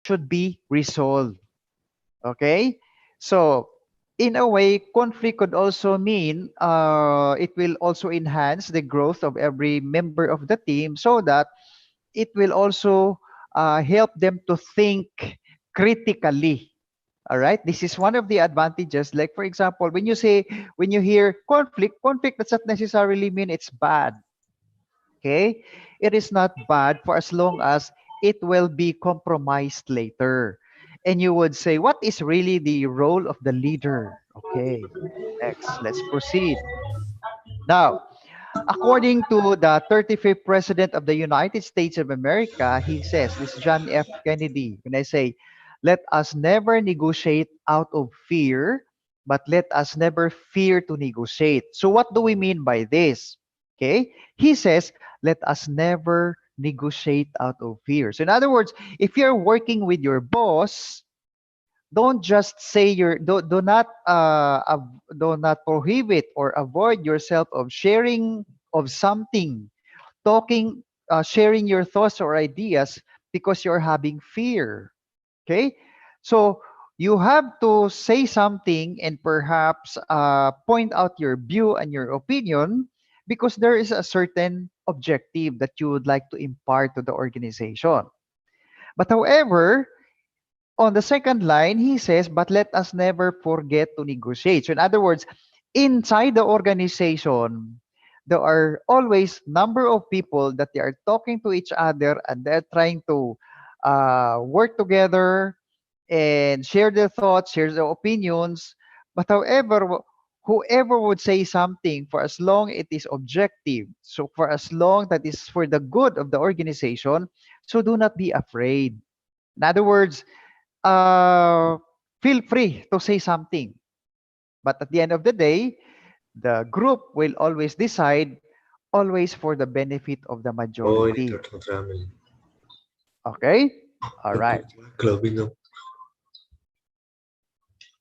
should be resolved. Okay? So, in a way, conflict could also mean it will also enhance the growth of every member of the team so that it will also help them to think critically. All right, this is one of the advantages. Like for example, when you hear conflict does not necessarily mean it's bad. Okay, it is not bad for as long as it will be compromised later. And you would say, what is really the role of the leader? Okay, next, let's proceed. Now, according to the 35th President of the United States of America, he says, this is John F. Kennedy, when I say, let us never negotiate out of fear, but let us never fear to negotiate. So, what do we mean by this? Okay, he says, let us never negotiate out of fear. So, in other words, if you're working with your boss, don't just say do not prohibit or avoid yourself of sharing of something, talking, sharing your thoughts or ideas because you're having fear. Okay, so you have to say something and perhaps point out your view and your opinion because there is a certain objective that you would like to impart to the organization. But however, on the second line, he says, but let us never forget to negotiate. So in other words, inside the organization, there are always number of people that they are talking to each other and they're trying to work together and share their thoughts, share their opinions. But however, whoever would say something for as long it is objective, so for as long that is for the good of the organization, so do not be afraid. In other words, uh, feel free to say something. But at the end of the day, the group will always decide, always for the benefit of the Oh, ini majority. total family. Okay? All right. Clubbing up.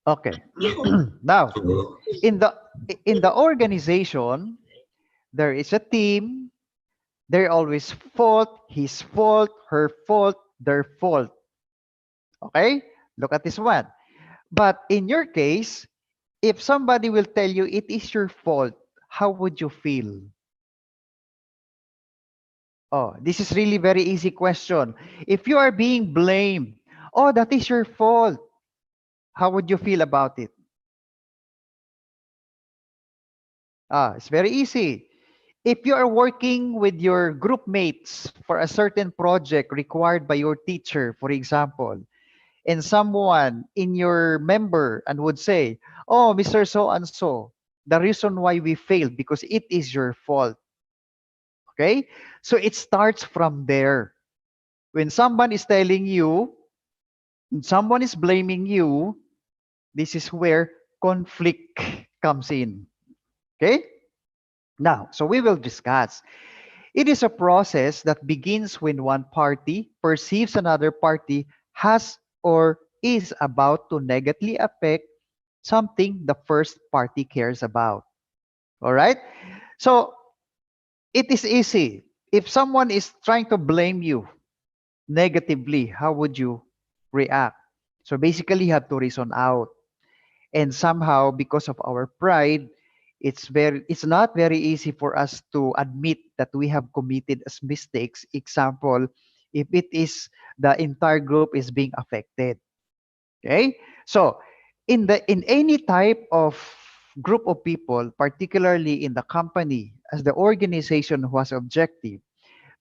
Okay. Now, in the in the organization, there is a team. There always fault, his fault, her fault, their fault. Okay? Look at this one. But in your case, if somebody will tell you it is your fault, how would you feel? Oh, this is really very easy question. If you are being blamed, oh, that is your fault. How would you feel about it? Ah, it's very easy. If you are working with your group mates for a certain project required by your teacher, for example, and someone in your member and would say, oh, Mr. So and so, the reason why we failed because it is your fault. Okay? So it starts from there. When someone is telling you, when someone is blaming you, this is where conflict comes in. Okay? Now, so we will discuss. It is a process that begins when one party perceives another party has or is about to negatively affect something the first party cares about. All right? So it is easy. If someone is trying to blame you negatively, how would you react? So basically, you have to reason out. And somehow, because of our pride, it's not very easy for us to admit that we have committed as mistakes. Example, if it is the entire group is being affected. Okay? So in any type of group of people, particularly in the company, as the organization who has objective,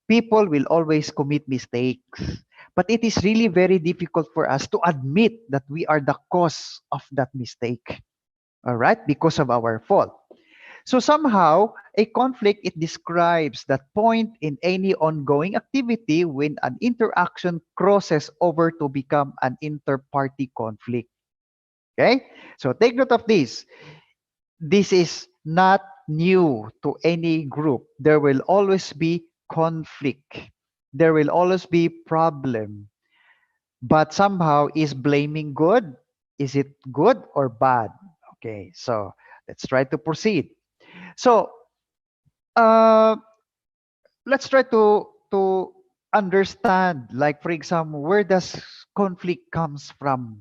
people will always commit mistakes. But it is really very difficult for us to admit that we are the cause of that mistake. All right? Because of our fault. So somehow, a conflict, it describes that point in any ongoing activity when an interaction crosses over to become an inter-party conflict. Okay? So take note of this. This is not new to any group. There will always be conflict. There will always be problem. But somehow, is blaming good? Is it good or bad? Okay, so let's try to proceed. So uh, let's try to understand, like for example, where does conflict comes from.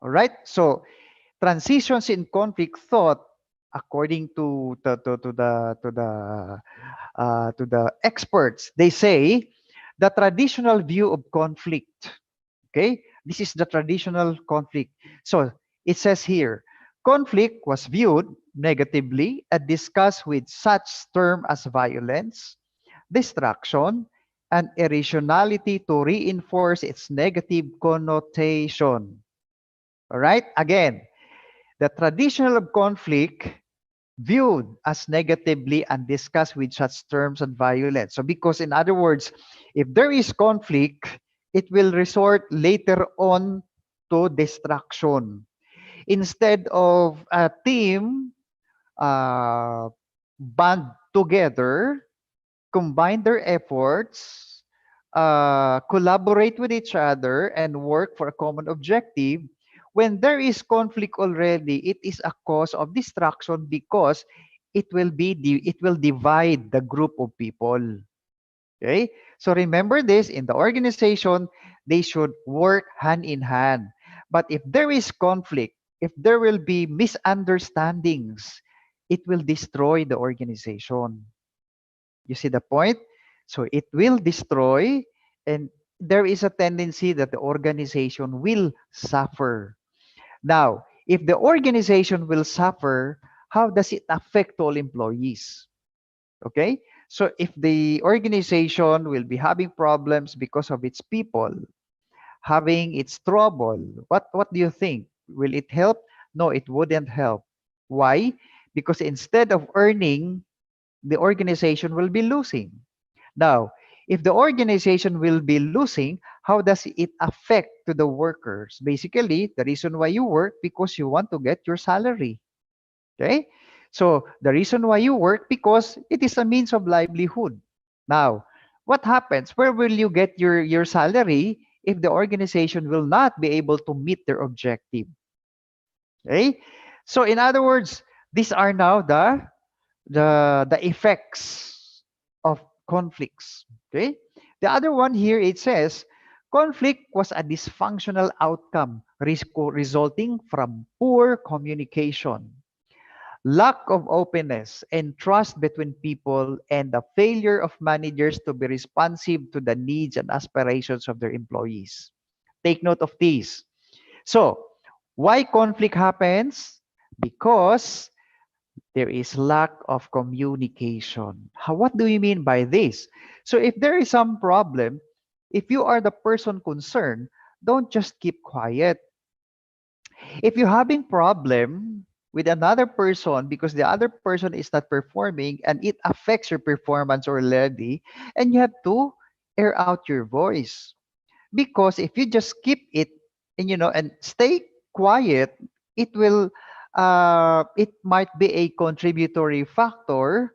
All right. So transitions in conflict thought, according to the experts, they say the traditional view of conflict. Okay, this is the traditional conflict. So it says here, conflict was viewed negatively and discussed with such term as violence, distraction, and irrationality to reinforce its negative connotation. All right, again, the traditional conflict viewed as negatively and discussed with such terms and violence. So because in other words, if there is conflict, it will resort later on to destruction. Instead of a team uh, band together, combine their efforts, collaborate with each other, and work for a common objective. When there is conflict already, it is a cause of distraction because it will divide the group of people. Okay, so remember this, in the organization, they should work hand in hand. But if there is conflict, if there will be misunderstandings, it will destroy the organization. You see the point? So it will destroy, and there is a tendency that the organization will suffer. Now, if the organization will suffer, how does it affect all employees? Okay? So if the organization will be having problems because of its people, having its trouble, what do you think? Will it help? No, it wouldn't help. Why? Because instead of earning, the organization will be losing. Now, if the organization will be losing, how does it affect to the workers? Basically, the reason why you work because you want to get your salary. Okay? So the reason why you work because it is a means of livelihood. Now, what happens? Where will you get your salary if the organization will not be able to meet their objective? Okay? So in other words, these are now the effects of conflicts. Okay, the other one here, it says conflict was a dysfunctional outcome resulting from poor communication, lack of openness and trust between people, and the failure of managers to be responsive to the needs and aspirations of their employees. Take note of these. So why conflict happens? Because there is lack of communication. What do you mean by this? So if there is some problem, if you are the person concerned, don't just keep quiet. If you're having problem with another person because the other person is not performing and it affects your performance already, and you have to air out your voice. Because if you just keep it and stay quiet, it will it might be a contributory factor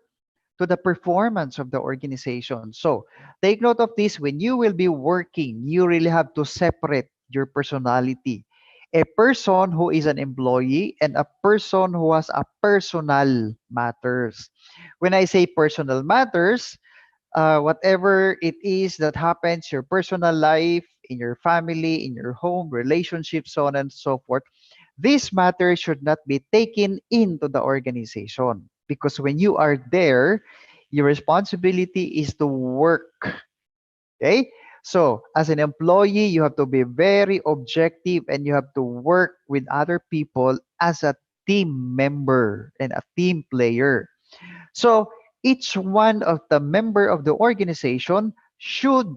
to the performance of the organization. So take note of this: when you will be working, you really have to separate your personality. A person who is an employee and a person who has a personal matters. When I say personal matters, whatever it is that happens, your personal life, in your family, in your home, relationships, so on and so forth, this matter should not be taken into the organization. Because when you are there, your responsibility is to work. Okay? So, as an employee, you have to be very objective and you have to work with other people as a team member and a team player. So each one of the member of the organization should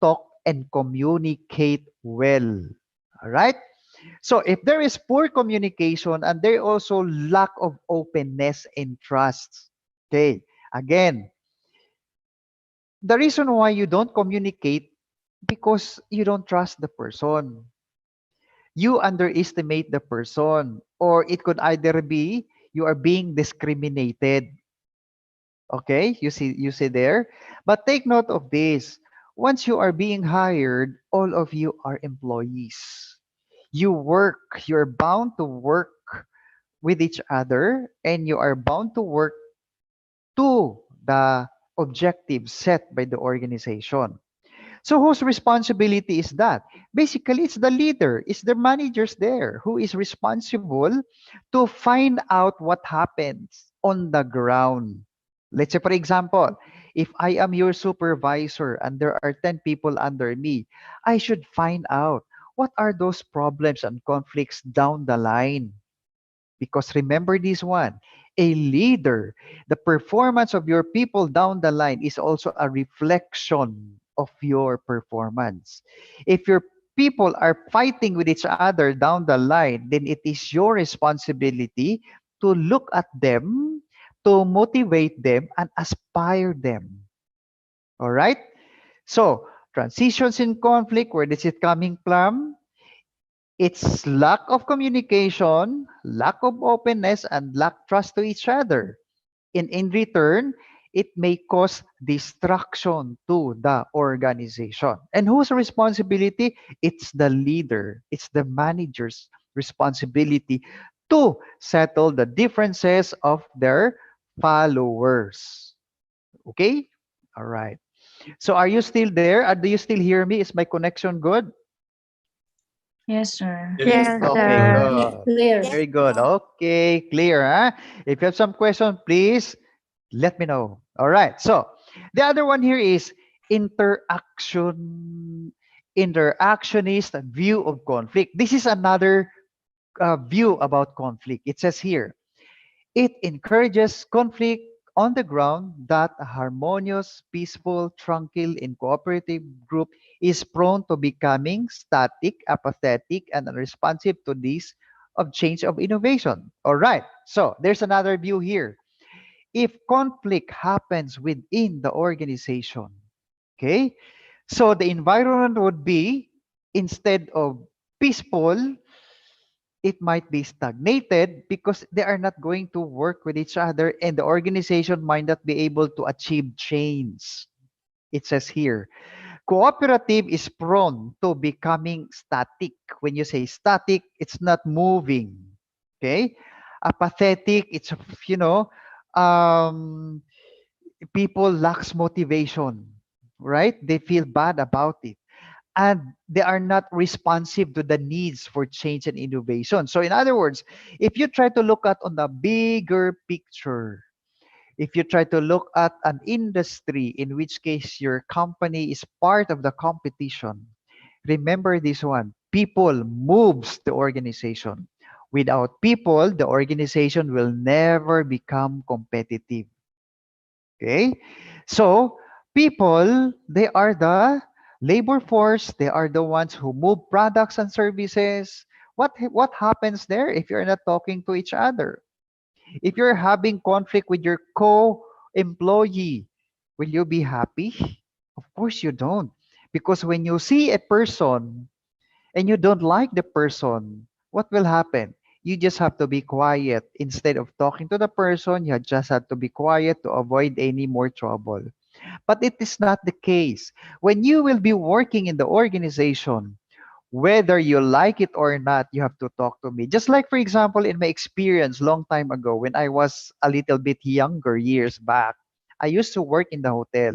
talk and communicate well. All right. So if there is poor communication and there also lack of openness and trust, okay, again, the reason why you don't communicate because you don't trust the person. You underestimate the person, or it could either be you are being discriminated. Okay, you see there. But take note of this. Once you are being hired, all of you are employees. You work, you're bound to work with each other, and you are bound to work to the objective set by the organization. So whose responsibility is that? Basically, it's the leader, it's the managers there who is responsible to find out what happens on the ground. Let's say, for example, if I am your supervisor and there are 10 people under me, I should find out what are those problems and conflicts down the line. Because remember this one, a leader, the performance of your people down the line is also a reflection of your performance. If your people are fighting with each other down the line, then it is your responsibility to look at them, to motivate them, and aspire them. All right? So, transitions in conflict, where is it coming from? It's lack of communication, lack of openness, and lack trust to each other. In return, it may cause destruction to the organization. And whose responsibility? It's the leader, it's the manager's responsibility to settle the differences of their followers. Okay? All right. So are you still there? Do you still hear me? Is my connection good? Yes, sir. Yes, Yes, sir. Okay, sir. good. Clear. Yes, Very good. sir. Okay, clear, huh? If you have some question, please let me know. All right. So the other one here is interaction, interactionist view of conflict. This is another view about conflict. It says here, it encourages conflict on the ground that a harmonious, peaceful, tranquil, and cooperative group is prone to becoming static, apathetic, and unresponsive to this of change of innovation. All right. So there's another view here. If conflict happens within the organization, okay, so the environment would be, instead of peaceful, it might be stagnated because they are not going to work with each other and the organization might not be able to achieve change. It says here, cooperative is prone to becoming static. When you say static, it's not moving. Okay? Apathetic, it's, you know, um, people lacks motivation, right? They feel bad about it and they are not responsive to the needs for change and innovation. So in other words, if you try to look at on the bigger picture, if you try to look at an industry in which case your company is part of the competition, remember this one, people moves the organization. Without people, the organization will never become competitive. Okay? So, people, they are the labor force, they are the ones who move products and services. What happens there if you're not talking to each other? If you're having conflict with your co-employee, will you be happy? Of course you don't. Because when you see a person and you don't like the person, what will happen? You just have to be quiet. Instead of talking to the person, you just have to be quiet to avoid any more trouble. But it is not the case. When you will be working in the organization, whether you like it or not, you have to talk to me. Just like, for example, in my experience long time ago when I was a little bit younger, years back, I used to work in the hotel.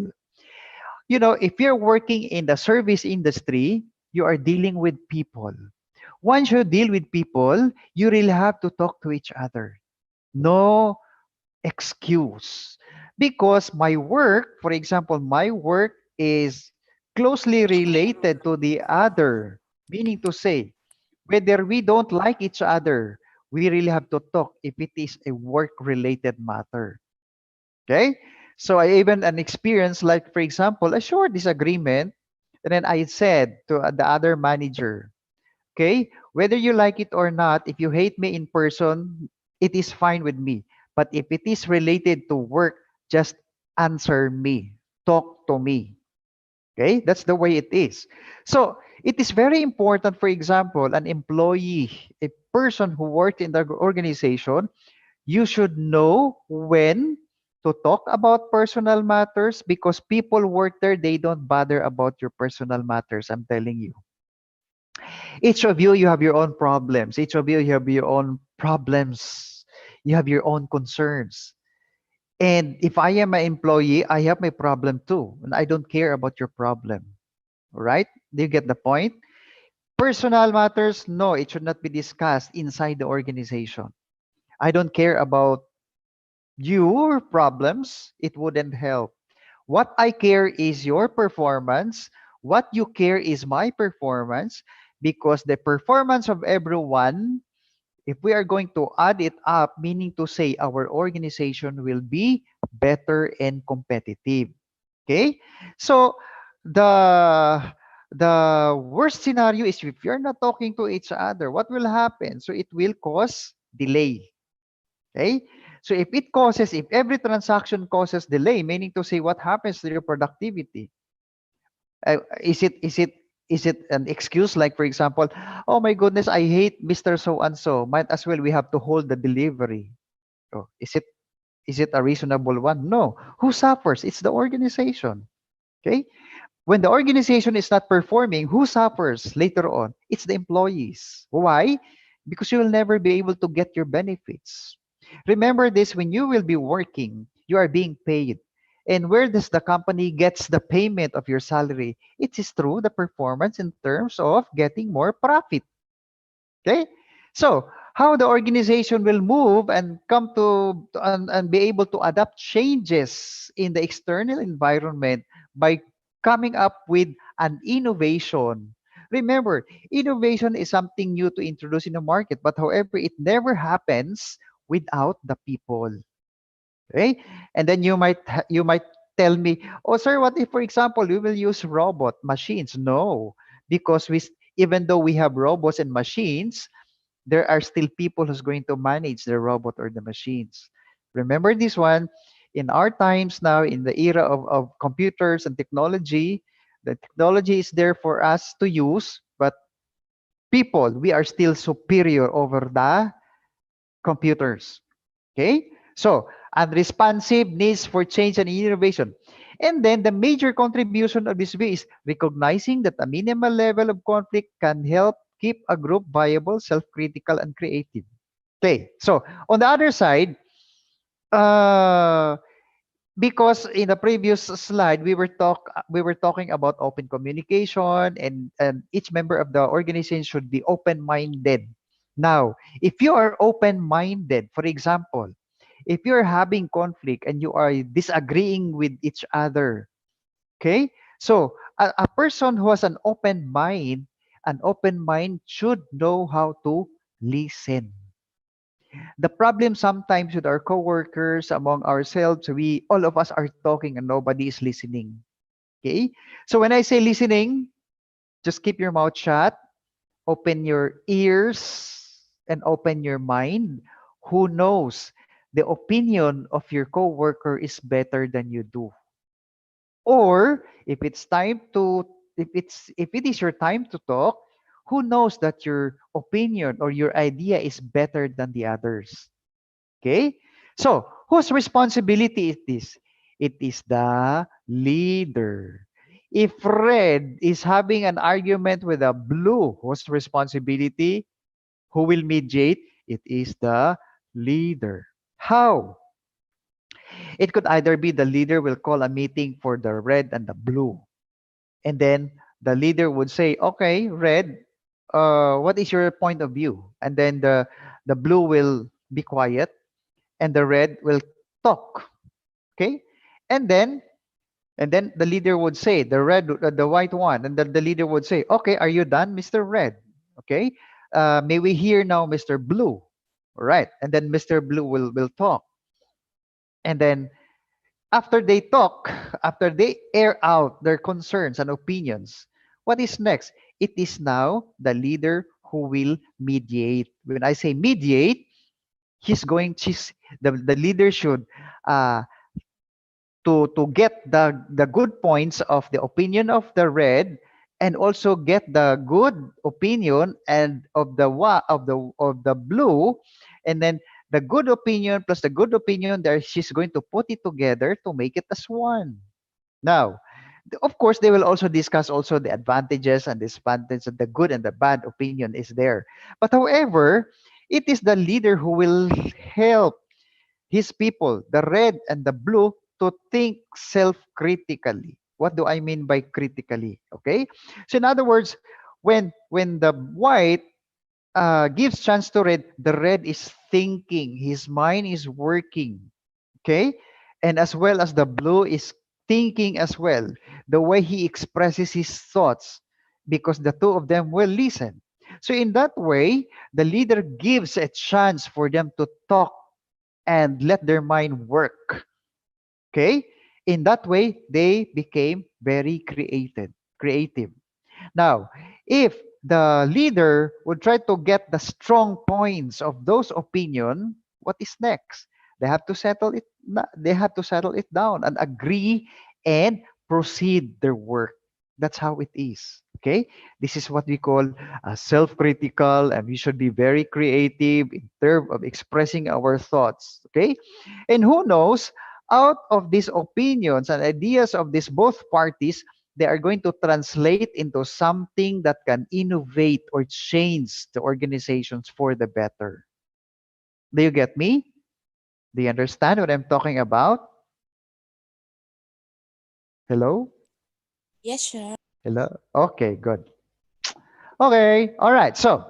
You know, if you're working in the service industry, you are dealing with people. Once you deal with people, you really have to talk to each other. No excuse. Because my work, for example, my work is closely related to the other, meaning to say, whether we don't like each other, we really have to talk if it is a work related matter. Okay? So I even an experience like, for example, a short disagreement, and then I said to the other manager, okay, whether you like it or not, if you hate me in person, it is fine with me. But if it is related to work, just answer me, talk to me. Okay, that's the way it is. So it is very important, for example, an employee, a person who worked in the organization, you should know when to talk about personal matters because people work there, they don't bother about your personal matters. I'm telling you. Each of you have your own problems. Each of you have your own problems. You have your own concerns. And if I am an employee, I have my problem too. And I don't care about your problem. right? Do you get the point? Personal matters, no, it should not be discussed inside the organization. I don't care about your problems, it wouldn't help. What I care is your performance. What you care is my performance, because the performance of everyone, if we are going to add it up, meaning to say our organization will be better and competitive. Okay? So the the worst scenario is if you're not talking to each other, what will happen? So it will cause delay. Okay? So if every transaction causes delay, meaning to say what happens to your productivity? Is it an excuse, like for example, oh my goodness, I hate Mr. So and so. Might as well we have to hold the delivery. Oh, is it a reasonable one? No. Who suffers? It's the organization. Okay? When the organization is not performing, who suffers later on? It's the employees. Why? Because you will never be able to get your benefits. Remember this, when you will be working, you are being paid. And where does the company gets the payment of your salary? It is through the performance in terms of getting more profit. Okay? So, how the organization will move and come and be able to adapt changes in the external environment by coming up with an innovation. Remember, innovation is something new to introduce in the market, but however, it never happens without the people. Okay? And then you might tell me, oh sir, what if for example we will use robot machines? No, because even though we have robots and machines, there are still people who's going to manage the robot or the machines. Remember this one, in our times now, in the era of computers and technology, the technology is there for us to use, but people, we are still superior over the computers. Okay? So, unresponsive needs for change and innovation. And then the major contribution of this way is recognizing that a minimal level of conflict can help keep a group viable, self-critical, and creative. Okay. So, on the other side, uh, because in the previous slide we were talking about open communication, and each member of the organization should be open-minded. Now, if you are open-minded, for example, if you're having conflict and you are disagreeing with each other, okay, so a person who has an open mind should know how to listen. The problem sometimes with our coworkers, among ourselves, we all of us are talking and nobody is listening. Okay? So when I say listening, just keep your mouth shut, open your ears, and open your mind. Who knows? The opinion of your coworker is better than you do. Or if it is your time to talk, who knows that your opinion or your idea is better than the others? Okay? So, whose responsibility is this? It is the leader. If red is having an argument with a blue, whose responsibility? Who will mediate? It is the leader. How? It could either be the leader will call a meeting for the red and the blue. And then the leader would say, okay, red, what is your point of view? And then the blue will be quiet and the red will talk. Okay, and then the leader would say, the white one, and then the leader would say, okay, are you done, Mr. Red? Okay, may we hear now, Mr. Blue? All right, and then Mr. Blue will talk, and then after they talk, after they air out their concerns and opinions, what is next? It is now the leader who will mediate. When I say mediate, the leader should uh, to get the good points of the opinion of the red, and also get the good opinion and of the blue, and then the good opinion plus the good opinion there, she's going to put it together to make it as one. Now, of course, they will also discuss also the advantages and disadvantages, and the good and the bad opinion is there. But however, it is the leader who will help his people, the red and the blue, to think self critically. What do I mean by critically? Okay. So in other words, when the white gives chance to red, the red is thinking, his mind is working. Okay. And as well as the blue is thinking as well, the way he expresses his thoughts, because the two of them will listen. So in that way, the leader gives a chance for them to talk and let their mind work. Okay. In that way, they became very creative. Now, if the leader would try to get the strong points of those opinion, what is next? They have to settle it. They have to settle it down and agree and proceed their work. That's how it is. Okay, this is what we call self-critical, and we should be very creative in terms of expressing our thoughts. Okay, and who knows, out of these opinions and ideas of these both parties, they are going to translate into something that can innovate or change the organizations for the better. Do you get me? Do you understand what I'm talking about? Hello? Yes, sir. Hello? Okay, good. Okay, all right. So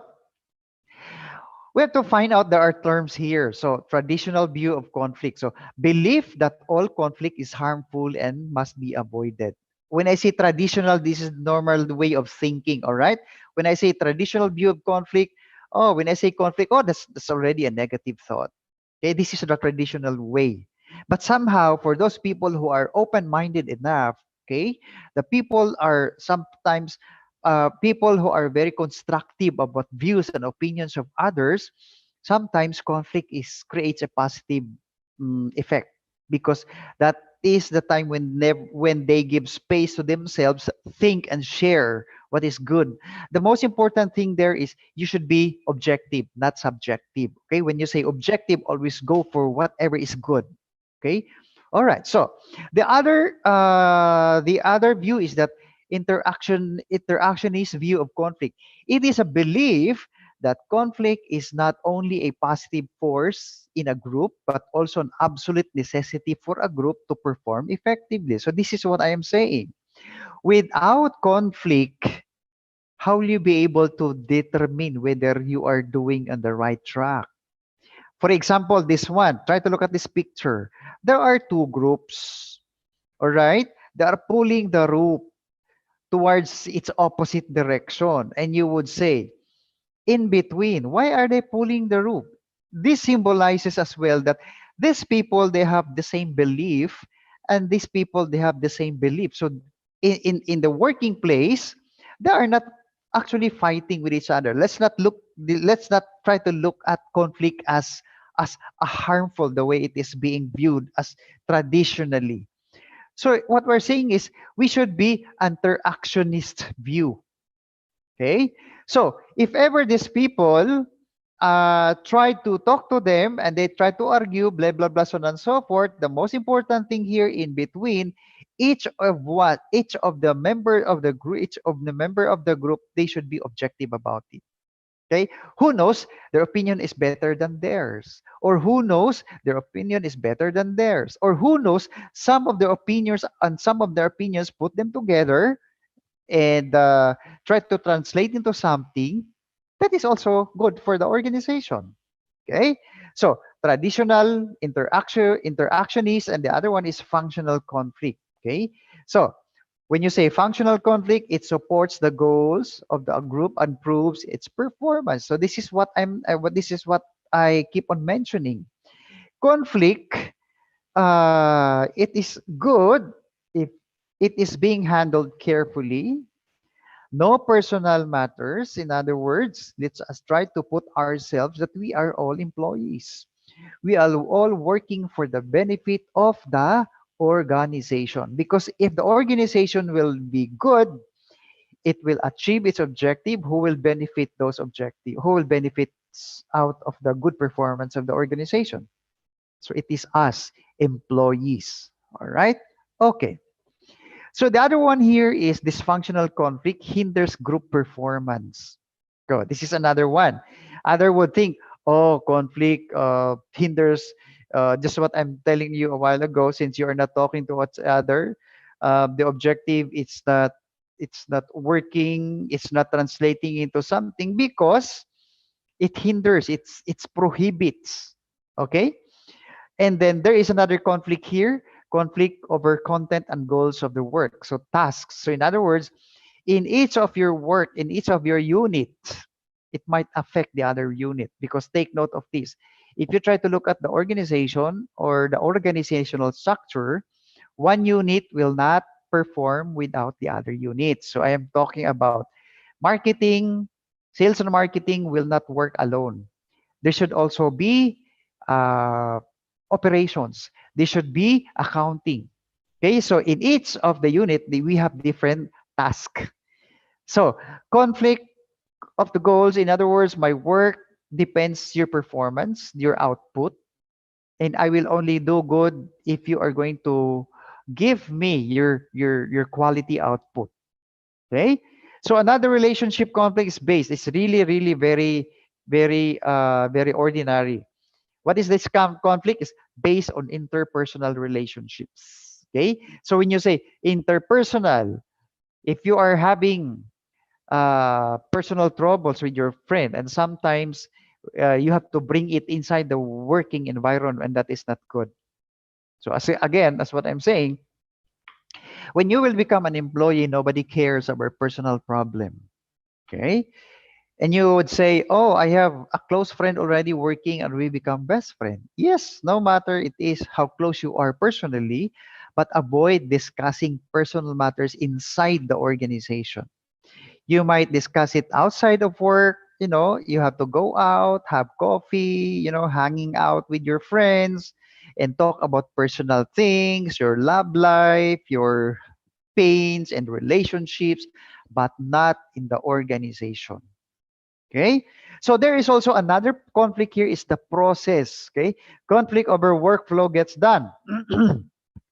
we have to find out there are terms here. So traditional view of conflict. So belief that all conflict is harmful and must be avoided. When I say traditional, this is normal way of thinking, all right? When I say traditional view of conflict, oh, when I say conflict, oh, that's already a negative thought. Okay, this is the traditional way. But somehow, for those people who are open-minded enough, okay, the people are sometimes people who are very constructive about views and opinions of others. Sometimes conflict is creates a positive effect, because that is the time when when they give space to themselves, think and share what is good. The most important thing there is you should be objective, not subjective. Okay, when you say objective, always go for whatever is good. Okay, all right. So the other view is that interactionist view of conflict. It is a belief that conflict is not only a positive force in a group, but also an absolute necessity for a group to perform effectively. So this is what I am saying. Without conflict, how will you be able to determine whether you are doing on the right track? For example, this one, try to look at this picture. There are two groups, all right? They are pulling the rope towards its opposite direction. And you would say, in between, why are they pulling the rope? This symbolizes as well that these people, they have the same belief, and these people, they have the same belief. So in the working place, they are not actually fighting with each other. Let's not try to look at conflict as a harmful the way it is being viewed as traditionally. So what we're saying is we should be interactionist view. Okay? So if ever these people try to talk to them and they try to argue, blah blah blah, so on and so forth, the most important thing here in between, each of the member of the group, each of the member of the group, they should be objective about it. Okay, who knows their opinion is better than theirs, or who knows their opinion is better than theirs, or who knows some of their opinions and some of their opinions, put them together and try to translate into something that is also good for the organization. Okay, so traditional interactionist, and the other one is functional conflict. Okay, so when you say functional conflict, it supports the goals of the group and proves its performance. So this is what I keep on mentioning. Conflict, it is good if it is being handled carefully. No personal matters. In other words, let's us try to put ourselves that we are all employees. We are all working for the benefit of the organization. Because if the organization will be good, it will achieve its objective. Who will benefit those objectives? Who will benefit out of the good performance of the organization? So it is us, employees. All right? Okay. So the other one here is dysfunctional conflict hinders group performance. Go. This is another one. Other would think, oh, conflict hinders just what I'm telling you a while ago, since you are not talking to each other. the objective, it's not working, it's not translating into something because it hinders, it prohibits. Okay. And then there is another conflict here, conflict over content and goals of the work. So tasks. So in other words, in each of your work, in each of your units, it might affect the other unit, because take note of this. If you try to look at the organization or the organizational structure, one unit will not perform without the other units. So I am talking about marketing, sales and marketing will not work alone. There should also be uh, operations. There should be accounting. Okay, so in each of the unit, we have different tasks. So conflict of the goals, in other words, my work depends your performance, your output, and I will only do good if you are going to give me your quality output. Okay, so another relationship conflict is based. It's really really very ordinary. What is this conflict? Is based on interpersonal relationships. Okay, so when you say interpersonal, if you are having personal troubles with your friend, and sometimes you have to bring it inside the working environment, and that is not good. So again, that's what I'm saying. When you will become an employee, nobody cares about personal problem. Okay, and you would say, oh, I have a close friend already working and we become best friend. Yes, no matter it is how close you are personally, but avoid discussing personal matters inside the organization. You might discuss it outside of work. You have to go out, have coffee, hanging out with your friends and talk about personal things, your love life, your pains and relationships, but not in the organization. Okay. So there is also another conflict here, is the process. Okay. Conflict over workflow gets done.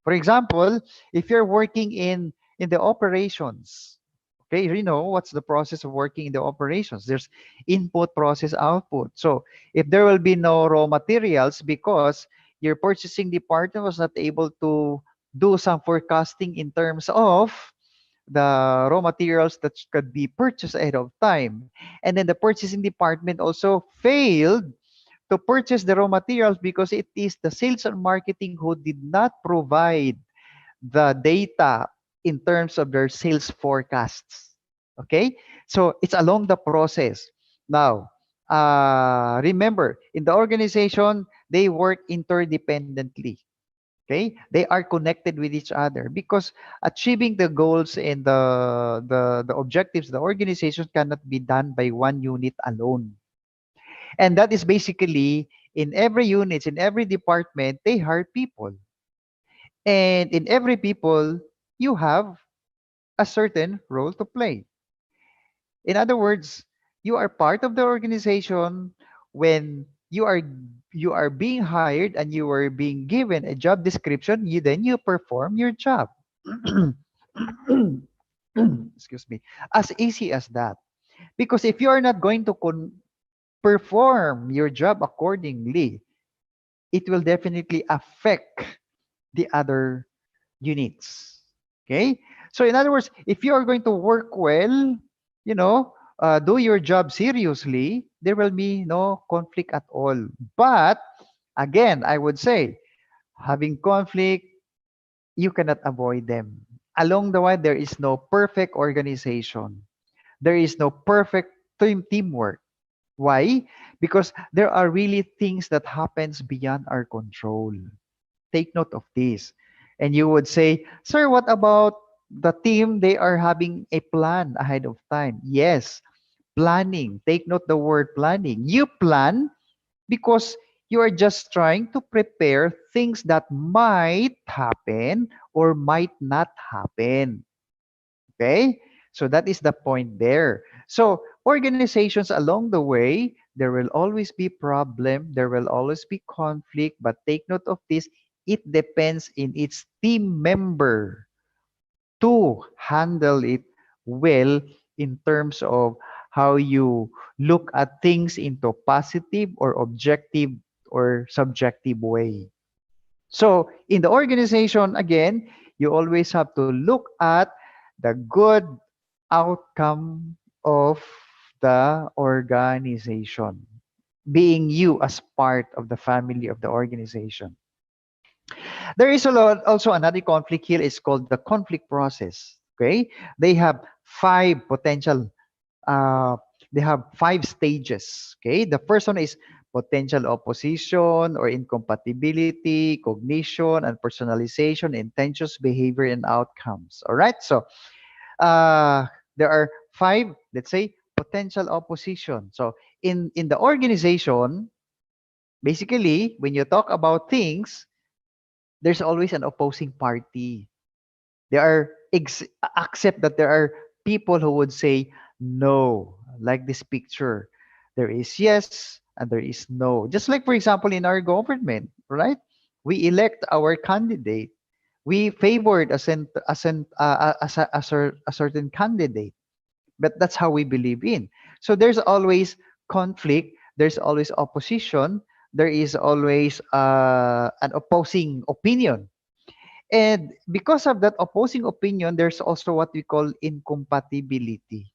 For example, if you're working in the operations, okay, what's the process of working in the operations? There's input, process, output. So if there will be no raw materials because your purchasing department was not able to do some forecasting in terms of the raw materials that could be purchased ahead of time. And then the purchasing department also failed to purchase the raw materials because it is the sales and marketing who did not provide the data in terms of their sales forecasts. Okay? So it's along the process. Now, remember, in the organization, they work interdependently. Okay, they are connected with each other because achieving the goals and the objectives of the organization cannot be done by one unit alone. And that is basically in every unit, in every department, they hire people. And in every people, you have a certain role to play. In other words, you are part of the organization when you are being hired and you are being given a job description, you perform your job. Excuse me. As easy as that. Because if you are not going to perform your job accordingly, it will definitely affect the other units. Okay? So in other words, if you are going to work well, do your job seriously, there will be no conflict at all. But again, I would say, having conflict, you cannot avoid them. Along the way, there is no perfect organization. There is no perfect teamwork. Why? Because there are really things that happens beyond our control. Take note of this. And you would say, sir, what about the team? They are having a plan ahead of time. Yes, planning. Take note the word planning. You plan because you are just trying to prepare things that might happen or might not happen. Okay? So that is the point there. So organizations along the way, there will always be problem, there will always be conflict, but take note of this, it depends in its team member to handle it well in terms of how you look at things into positive or objective or subjective way. So in the organization, again, You always have to look at the good outcome of the organization, being you as part of the family of the organization. There is also another conflict here. It's called the conflict process. Okay, they have five potential. Uh, they have five stages. Okay, the first one is potential opposition or incompatibility, cognition and personalization, intentions, behavior, and outcomes. All right, so uh, there are five, let's say, potential opposition. So in the organization, basically, when you talk about things, there's always an opposing party. There are accept that there are people who would say no, like this picture. There is yes and there is no. Just like, for example, in our government, right? We elect our candidate. We favored a certain candidate, but that's how we believe in. So there's always conflict. There's always opposition. There is always an opposing opinion, and because of that opposing opinion, there's also what we call incompatibility.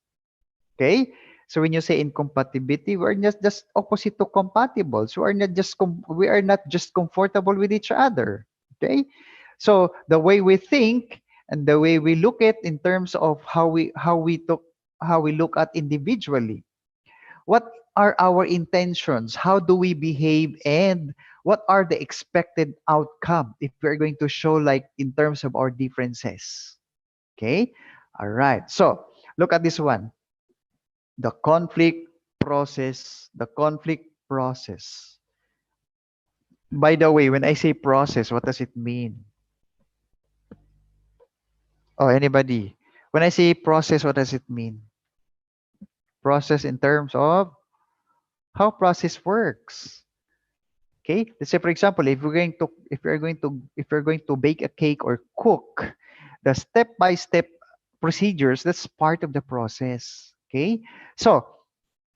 Okay? So when you say incompatibility, we're just opposite to compatible. So we are not just comfortable with each other. Okay? So the way we think and the way we look at in terms of how we look at individually, what are our intentions? How do we behave? And what are the expected outcome if we're going to show like in terms of our differences? Okay. All right. So look at this one. The conflict process. The conflict process. By the way, when I say process, what does it mean? Oh, anybody? When I say process, what does it mean? Process in terms of how process works. Okay, let's say for example, if you're going to bake a cake or cook, the step-by-step procedures, that's part of the process. Okay, so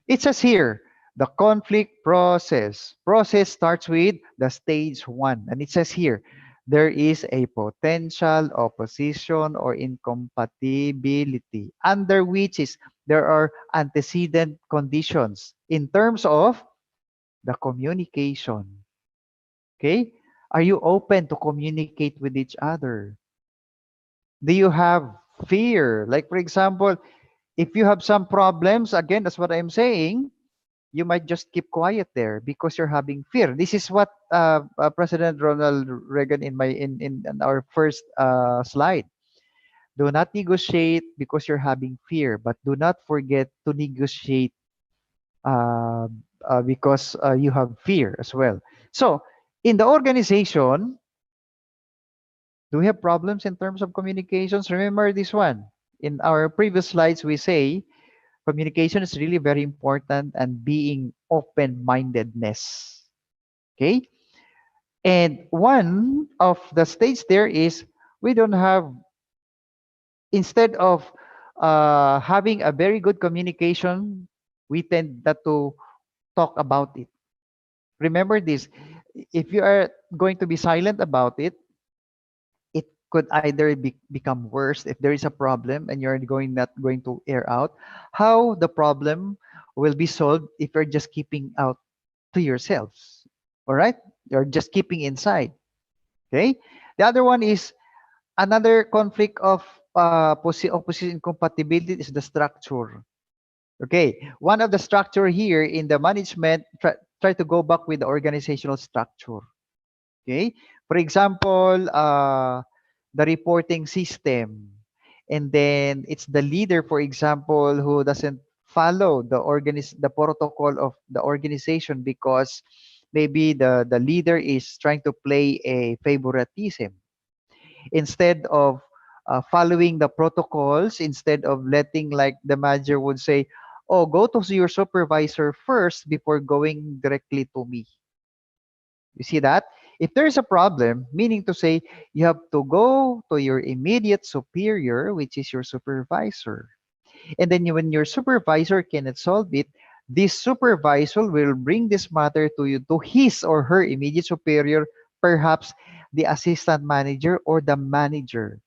it says here the conflict process. Process starts with the stage one, and it says here there is a potential opposition or incompatibility under which is there are antecedent conditions in terms of the communication. Okay? Are you open to communicate with each other? Do you have fear? Like, for example, if you have some problems, again, that's what I'm saying, you might just keep quiet there because you're having fear. This is what President Ronald Reagan in our first slide. Do not negotiate because you're having fear, but do not forget to negotiate uh, because you have fear as well. So, in the organization, do we have problems in terms of communications? Remember this one. In our previous slides, we say communication is really very important and being open-mindedness. Okay? And one of the stage there is we don't have, instead of having a very good communication, we tend not to talk about it. Remember this, if you are going to be silent about it, it could either become worse if there is a problem and you're not going to air out how the problem will be solved if you're just keeping out to yourselves. All right, you're just keeping inside. Okay, the other one is another conflict of opposite incompatibility is the structure. Okay, one of the structure here in the management, try to go back with the organizational structure. Okay, for example, the reporting system, and then it's the leader, for example, who doesn't follow the protocol of the organization because maybe the leader is trying to play a favoritism instead of following the protocols, instead of letting like the manager would say, oh, go to your supervisor first before going directly to me. You see that? If there is a problem, meaning to say you have to go to your immediate superior, which is your supervisor. And then when your supervisor cannot solve it, this supervisor will bring this matter to you, to his or her immediate superior, perhaps the assistant manager or the manager.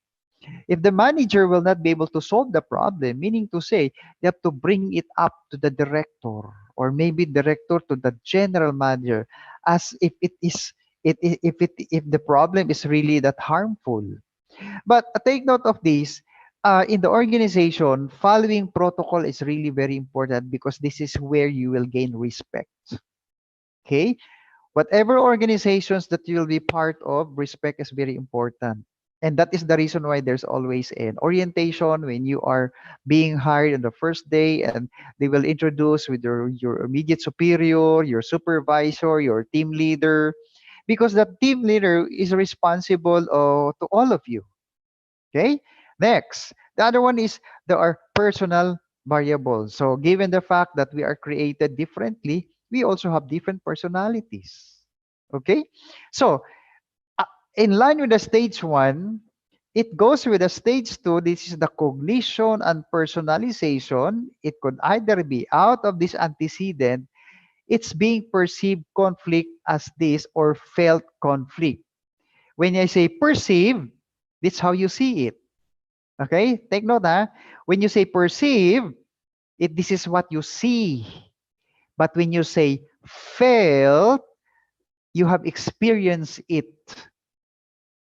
If the manager will not be able to solve the problem, meaning to say, they have to bring it up to the director or maybe director to the general manager as if it is if the problem is really that harmful. But take note of this. In the organization, following protocol is really very important because this is where you will gain respect. Okay? Whatever organizations that you'll be part of, respect is very important. And that is the reason why there's always an orientation when you are being hired on the first day, and they will introduce with your immediate superior, your supervisor, your team leader, because the team leader is responsible to all of you. Okay. Next, the other one is there are personal variables. So given the fact that we are created differently, we also have different personalities. Okay. So uh, in line with the stage one, it goes with the stage two. This is the cognition and personalization. It could either be out of this antecedent, it's being perceived conflict as this or felt conflict. When I say perceive, that's how you see it. Okay, take note, ha. When you say perceive, this is what you see. But when you say felt, you have experienced it.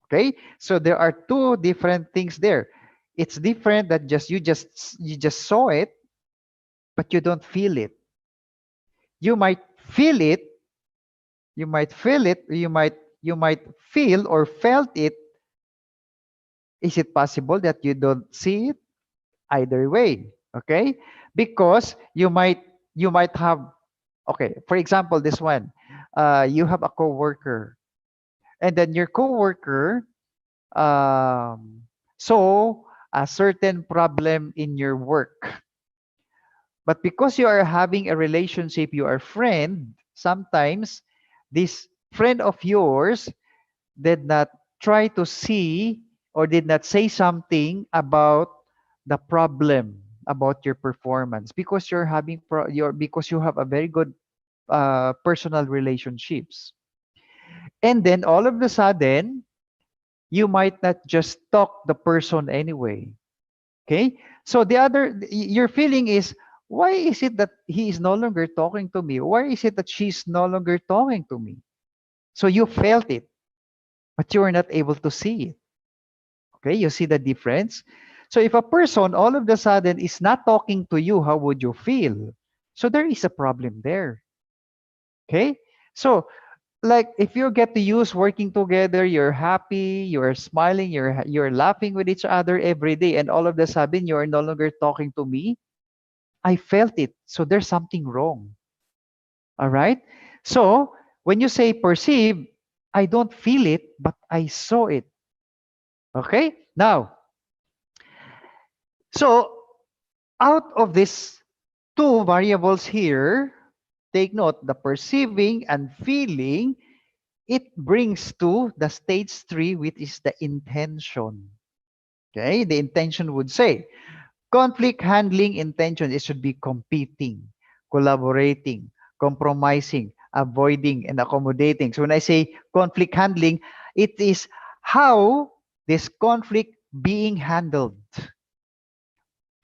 Okay, so there are two different things there. It's different that you just saw it, but you don't feel it. You might feel it, you might feel or felt it. Is it possible that you don't see it? Either way, okay? Because you might have, okay, for example, this one, you have a coworker, and then your coworker saw a certain problem in your work, but because you are having a relationship, you are friend, sometimes this friend of yours did not try to see or did not say something about the problem about your performance because you're having because you have a very good personal relationships. And then all of a sudden you might not just talk the person anyway. Okay, so your feeling is, why is it that he is no longer talking to me? Why is it that she's no longer talking to me? So you felt it, but you were not able to see it. Okay, you see the difference? So if a person all of a sudden is not talking to you, how would you feel? So there is a problem there. Okay? So like if you get to use working together, you're happy, you're smiling, you're laughing with each other every day, and all of a sudden you're no longer talking to me. I felt it. So there's something wrong. All right? So when you say perceive, I don't feel it, but I saw it. Okay? Now, so out of these two variables here, take note, the perceiving and feeling, it brings to the stage three, which is the intention. Okay, the intention would say conflict handling intention. It should be competing, collaborating, compromising, avoiding, and accommodating. So when I say conflict handling, it is how this conflict being handled.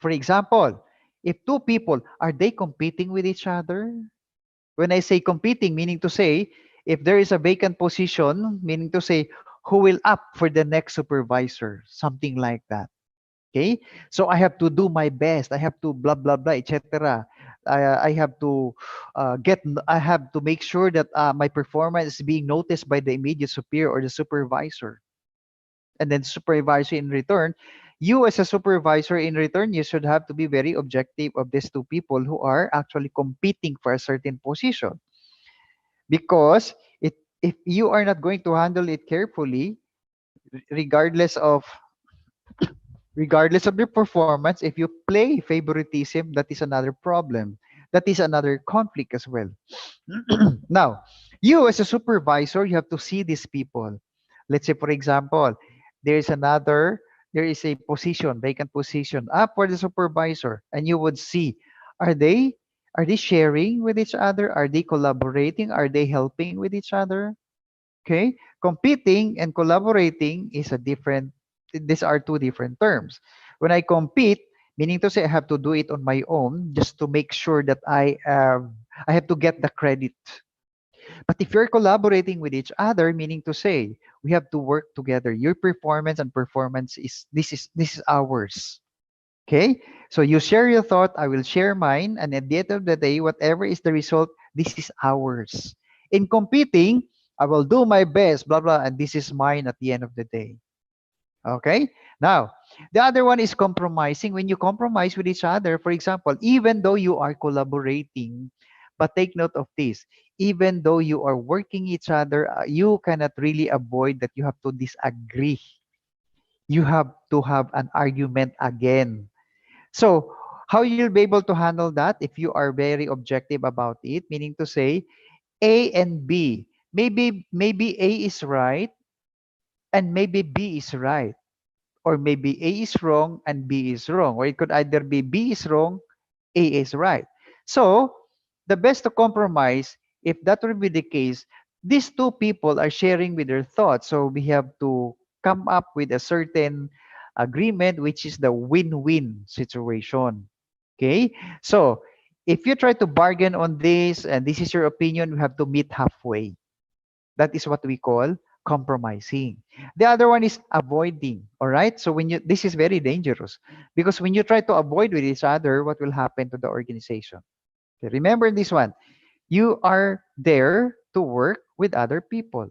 For example, if two people, are they competing with each other? When I say competing, meaning to say, if there is a vacant position, meaning to say, who will up for the next supervisor? Something like that. Okay? So I have to do my best. I have to blah, blah, blah, etc. I have to I have to make sure that my performance is being noticed by the immediate superior or the supervisor. And then supervisor in return, you as a supervisor in return, you should have to be very objective of these two people who are actually competing for a certain position. Because if you are not going to handle it carefully, regardless of regardless of their performance, if you play favoritism, that is another problem. That is another conflict as well. Now, you as a supervisor, you have to see these people. Let's say, for example, there is a position, vacant position up for the supervisor, and you would see, are they are they sharing with each other? Are they collaborating? Are they helping with each other? Okay, competing and collaborating is a different These are two different terms. When I compete, meaning to say I have to do it on my own just to make sure that I have to get the credit. But if you're collaborating with each other, meaning to say we have to work together. Your performance and performance is ours. Okay? So you share your thought, I will share mine, and at the end of the day, whatever is the result, this is ours. In competing, I will do my best, blah blah, and this is mine at the end of the day. Okay? Now, the other one is compromising. When you compromise with each other, for example, even though you are collaborating, but take note of this, even though you are working each other, you cannot really avoid that you have to disagree. You have to have an argument again. So, how you'll be able to handle that if you are very objective about it, meaning to say A and B. Maybe A is right and maybe B is right. Or maybe A is wrong and B is wrong. Or it could either be B is wrong, A is right. So, the best to compromise, if that will be the case, these two people are sharing with their thoughts. So, we have to come up with a certain agreement, which is the win-win situation. Okay? So, if you try to bargain on this and this is your opinion, we have to meet halfway. That is what we call compromising. The other one is avoiding. All right. So when you this is very dangerous because when you try to avoid with each other, what will happen to the organization? Okay, remember this one. You are there to work with other people.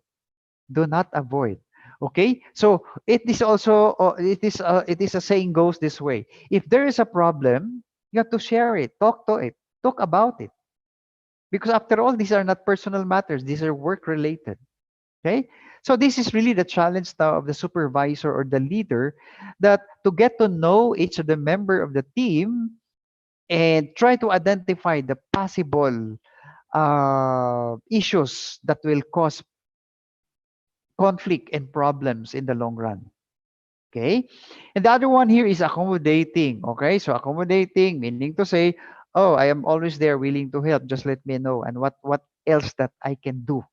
Do not avoid. Okay. So it is also it is a saying goes this way. If there is a problem, you have to share it, talk to it, talk about it. Because after all, these are not personal matters. These are work related. Okay? So this is really the challenge now of the supervisor or the leader that to get to know each of the member of the team and try to identify the possible issues that will cause conflict and problems in the long run. Okay? And the other one here is accommodating. Okay? So accommodating, meaning to say, oh, I am always there willing to help. Just let me know. And what else that I can do.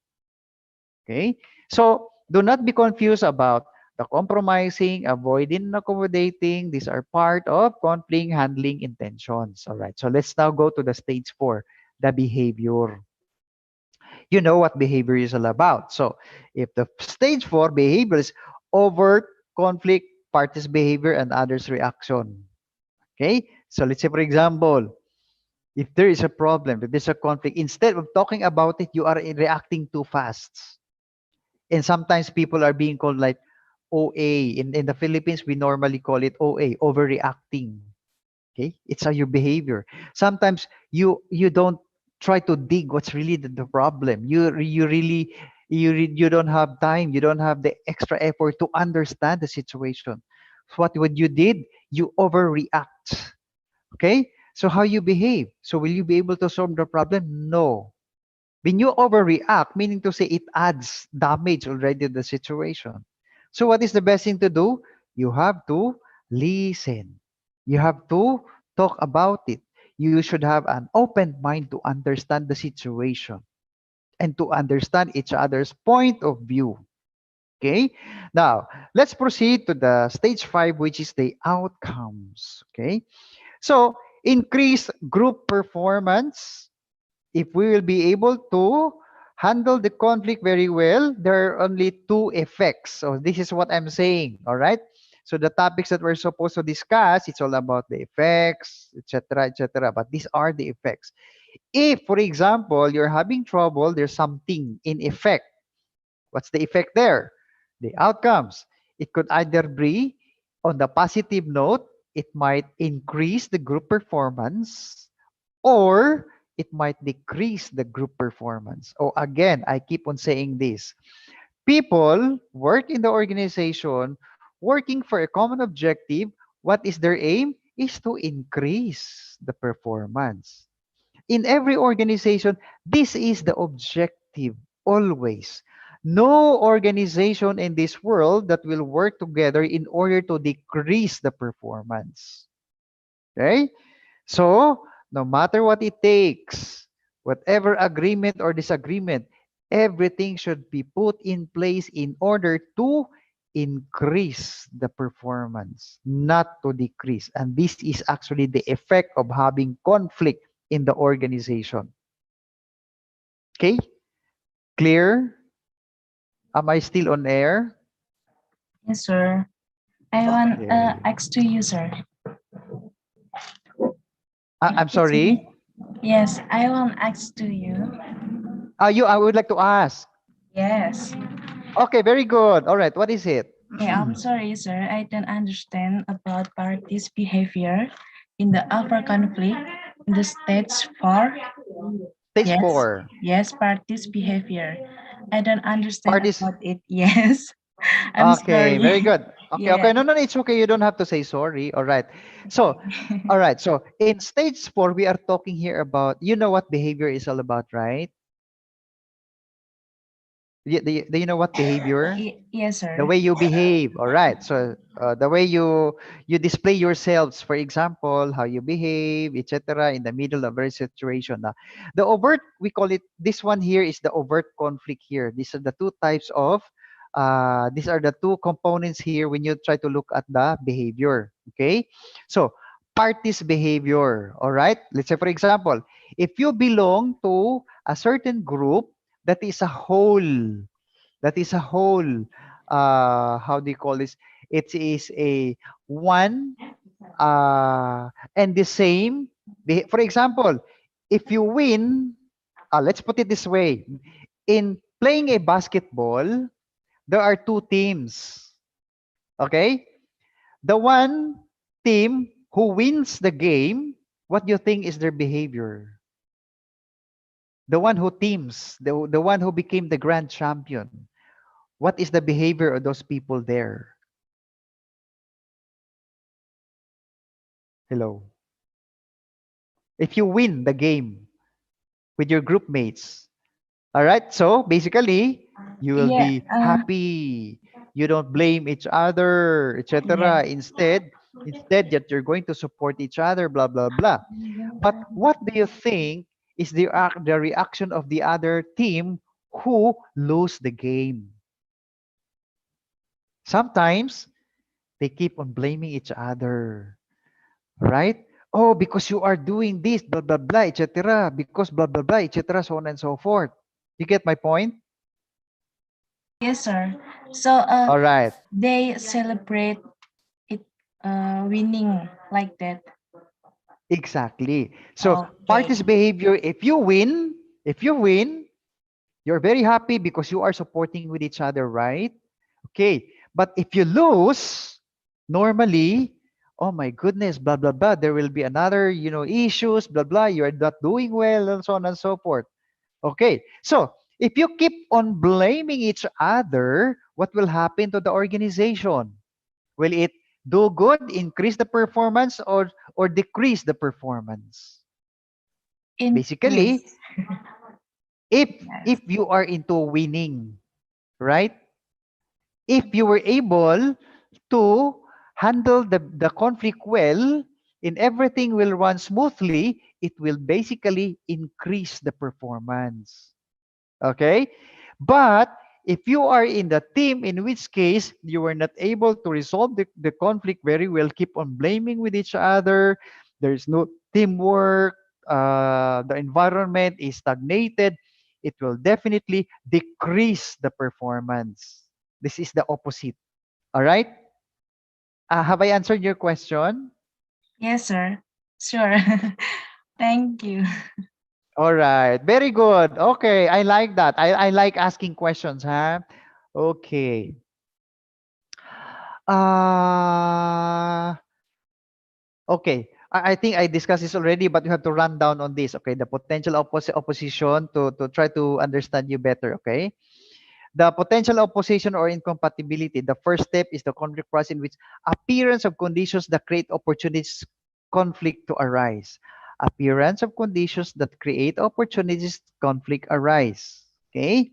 Okay? So do not be confused about the compromising, avoiding, and accommodating. These are part of conflict handling intentions. All right. So let's now go to the stage four, the behavior. You know what behavior is all about. So if the stage four behavior is overt conflict, parties behavior, and others reaction. Okay. So let's say, for example, if there is a problem, if there's a conflict, instead of talking about it, you are reacting too fast. And sometimes people are being called like OA. In the Philippines, we normally call it OA, overreacting. Okay, it's your behavior. Sometimes you don't try to dig what's really the problem. You really you don't have time. You don't have the extra effort to understand the situation. So what you did, you overreact. Okay, so how you behave? So will you be able to solve the problem? No. When you overreact, meaning to say it adds damage already to the situation. So what is the best thing to do? You have to listen. You have to talk about it. You should have an open mind to understand the situation and to understand each other's point of view. Okay. Now, let's proceed to the stage five, which is the outcomes. Okay. So, increase group performance. If we will be able to handle the conflict very well, there are only two effects. So this is what I'm saying. All right. So the topics that we're supposed to discuss, it's all about the effects, etc., etc. But these are the effects. If, for example, you're having trouble, there's something in effect. What's the effect there? The outcomes. It could either be on the positive note, it might increase the group performance, or it might decrease the group performance. Oh, again, I keep on saying this. People work in the organization working for a common objective. What is their aim? Is to increase the performance. In every organization, this is the objective always. No organization in this world that will work together in order to decrease the performance. Okay? So, no matter what it takes, whatever agreement or disagreement, everything should be put in place in order to increase the performance, not to decrease. And this is actually the effect of having conflict in the organization. Okay? Clear? Am I still on air? Yes, sir. I want Okay. ask to you, sir. I'm It's okay. sorry. Yes, I want ask to you. I would like to ask. Yes. Okay, very good. All right, what is it? Okay, I'm sorry, sir. I don't understand about parties' behavior in the upper conflict in the stage 4. Stage Yes, 4. yes, parties' behavior. I don't understand Parties. about it. Yes, I'm Okay, sorry. very good. Okay, Yeah. okay. No, no, no, it's okay. You don't have to say sorry. All right. So, all right. So, in stage 4, we are talking here about, you know what behavior is all about, right? Do you know what behavior? Yes, The sir. way you behave. All right. So, the way you display yourselves, for example, how you behave, etc., in the middle of a situation. Now, the overt, we call it. This one here is the overt conflict here. These are the two types of. These are the two components here when you try to look at the behavior. Okay. So, parties behavior. All right. Let's say, for example, if you belong to a certain group that is a whole how do you call this, it is a one and the same for example, if you win, let's put it this way, in playing a basketball there are two teams. Okay, the one team who wins the game, what do you think is their behavior? The one who teams, the one who became the grand champion, what is the behavior of those people there? Hello. If you win the game with your group mates, all right? So basically, you will Yeah. be happy. You don't blame each other, Yeah. etc. Instead that you're going to support each other, blah blah blah. But what do you think is the reaction of the other team who lose the game? Sometimes they keep on blaming each other, right? Oh, because you are doing this, blah blah blah, etc. Because blah blah blah, etc. So on and so forth. You get my point? Yes, sir. So All right. they celebrate it winning like that. Exactly. So Okay. parties behavior, if you win, you're very happy because you are supporting with each other, right? Okay. But if you lose, normally, oh my goodness, blah blah blah, there will be another, issues, blah blah, you are not doing well, and so on and so forth. Okay. So if you keep on blaming each other, what will happen to the organization? Will it do good, increase the performance, or decrease the performance? Basically, Increase. if Yes. you are into winning, right? If you were able to handle the conflict well, and everything will run smoothly, it will basically increase the performance. Okay? But if you are in the team in which case you were not able to resolve the conflict very well, keep on blaming with each other, there's no teamwork, the environment is stagnated, it will definitely decrease the performance. This is the opposite. All right? Have I answered your question? Yes, sir. Sure. Thank you. All right. Very good. Okay. I like that. I like asking questions, huh? Okay. Uh, okay. I think I discussed this already, but you have to run down on this. Okay. The potential opposition to try to understand you better. Okay. The potential opposition or incompatibility. The first step is the conflict process in which appearance of conditions that create opportunities conflict to arise. Appearance of conditions that create opportunities conflict arise. Okay.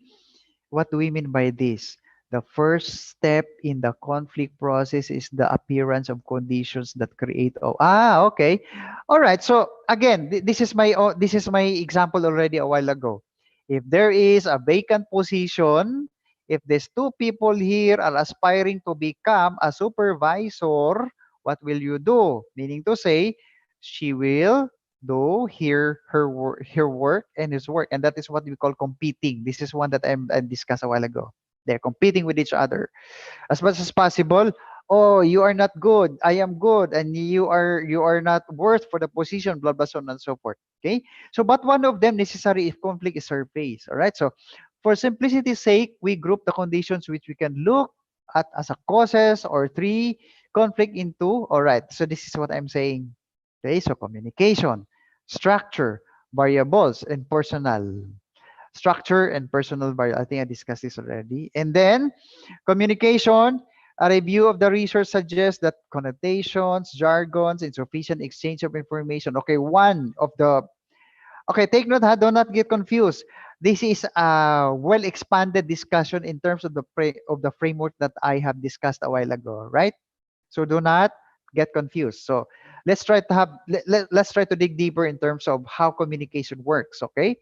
What do we mean by this? The first step in the conflict process is the appearance of conditions that create. Oh, okay. All right. So again, this is my example already a while ago. If there is a vacant position if these two people here are aspiring to become a supervisor, what will you do? Meaning to say, she will do her work and his work, and that is what we call competing. This is one that I discussed a while ago. They're competing with each other as much as possible. Oh, you are not good, I am good, and you are not worth for the position, blah blah, so on and so forth. Okay, so but one of them necessary if conflict is surfaced. All right, so for simplicity's sake, we group the conditions which we can look at as a causes or three conflict into. All right, so this is what I'm saying. Okay, so communication, structure, variables, and personal. Structure and personal variable, I think I discussed this already. And then communication, a review of the research suggests that connotations, jargons, insufficient exchange of information. Okay, one of the, okay, take note, do not get confused. This is a well expanded discussion in terms of the framework that I have discussed a while ago, right? So do not get confused. So let's try to dig deeper in terms of how communication works, okay?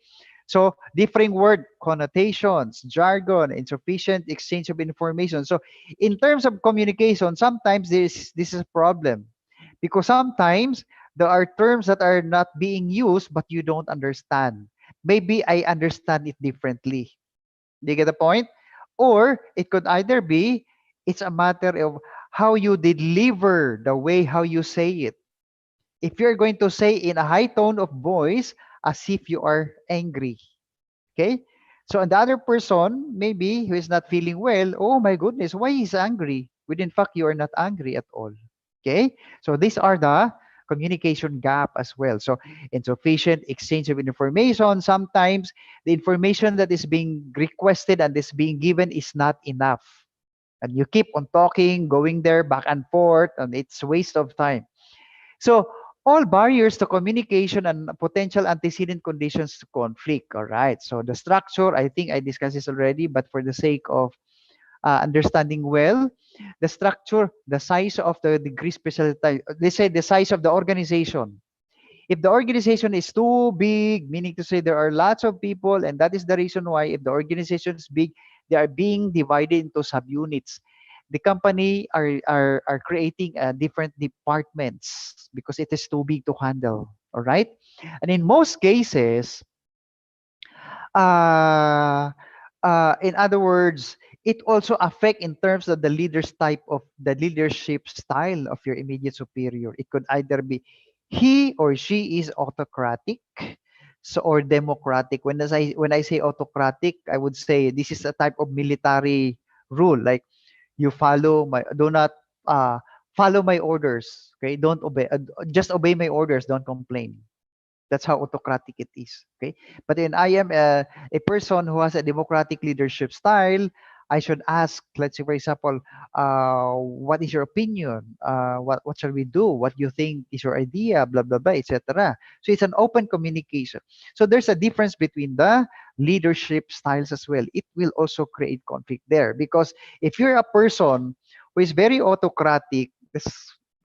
So differing word connotations, jargon, insufficient exchange of information. So in terms of communication, sometimes this is a problem because sometimes there are terms that are not being used but you don't understand. Maybe I understand it differently. Do you get the point? Or it could either be it's a matter of how you deliver the way how you say it. If you're going to say in a high tone of voice as if you are angry, okay? So and the other person, maybe who is not feeling well, oh my goodness, why he's angry? When in fact you are not angry at all. Okay? So these are the communication gap as well. So insufficient exchange of information. Sometimes the information that is being requested and is being given is not enough. And you keep on talking, going there back and forth, and it's waste of time. So all barriers to communication and potential antecedent conditions to conflict. All right. So the structure, I think I discussed this already, but for the sake of understanding well, the structure, the size of the degree specialty, let's say the size of the organization. If the organization is too big, meaning to say there are lots of people, and that is the reason why if the organization is big, they are being divided into subunits. The company are creating different departments because it is too big to handle. All right, and in most cases, uh, in other words, it also affect in terms of the leader's type of the leadership style of your immediate superior. It could either be he or she is autocratic, so or democratic. When I say autocratic, I would say this is a type of military rule. Like you follow my do not uh, follow my orders. Okay, don't obey. Just obey my orders. Don't complain. That's how autocratic it is. Okay. But when I am a person who has a democratic leadership style, I should ask, let's say, for example, what is your opinion? What shall we do? What do you think is your idea? Blah, blah, blah, etc. So it's an open communication. So there's a difference between the leadership styles as well. It will also create conflict there because if you're a person who is very autocratic,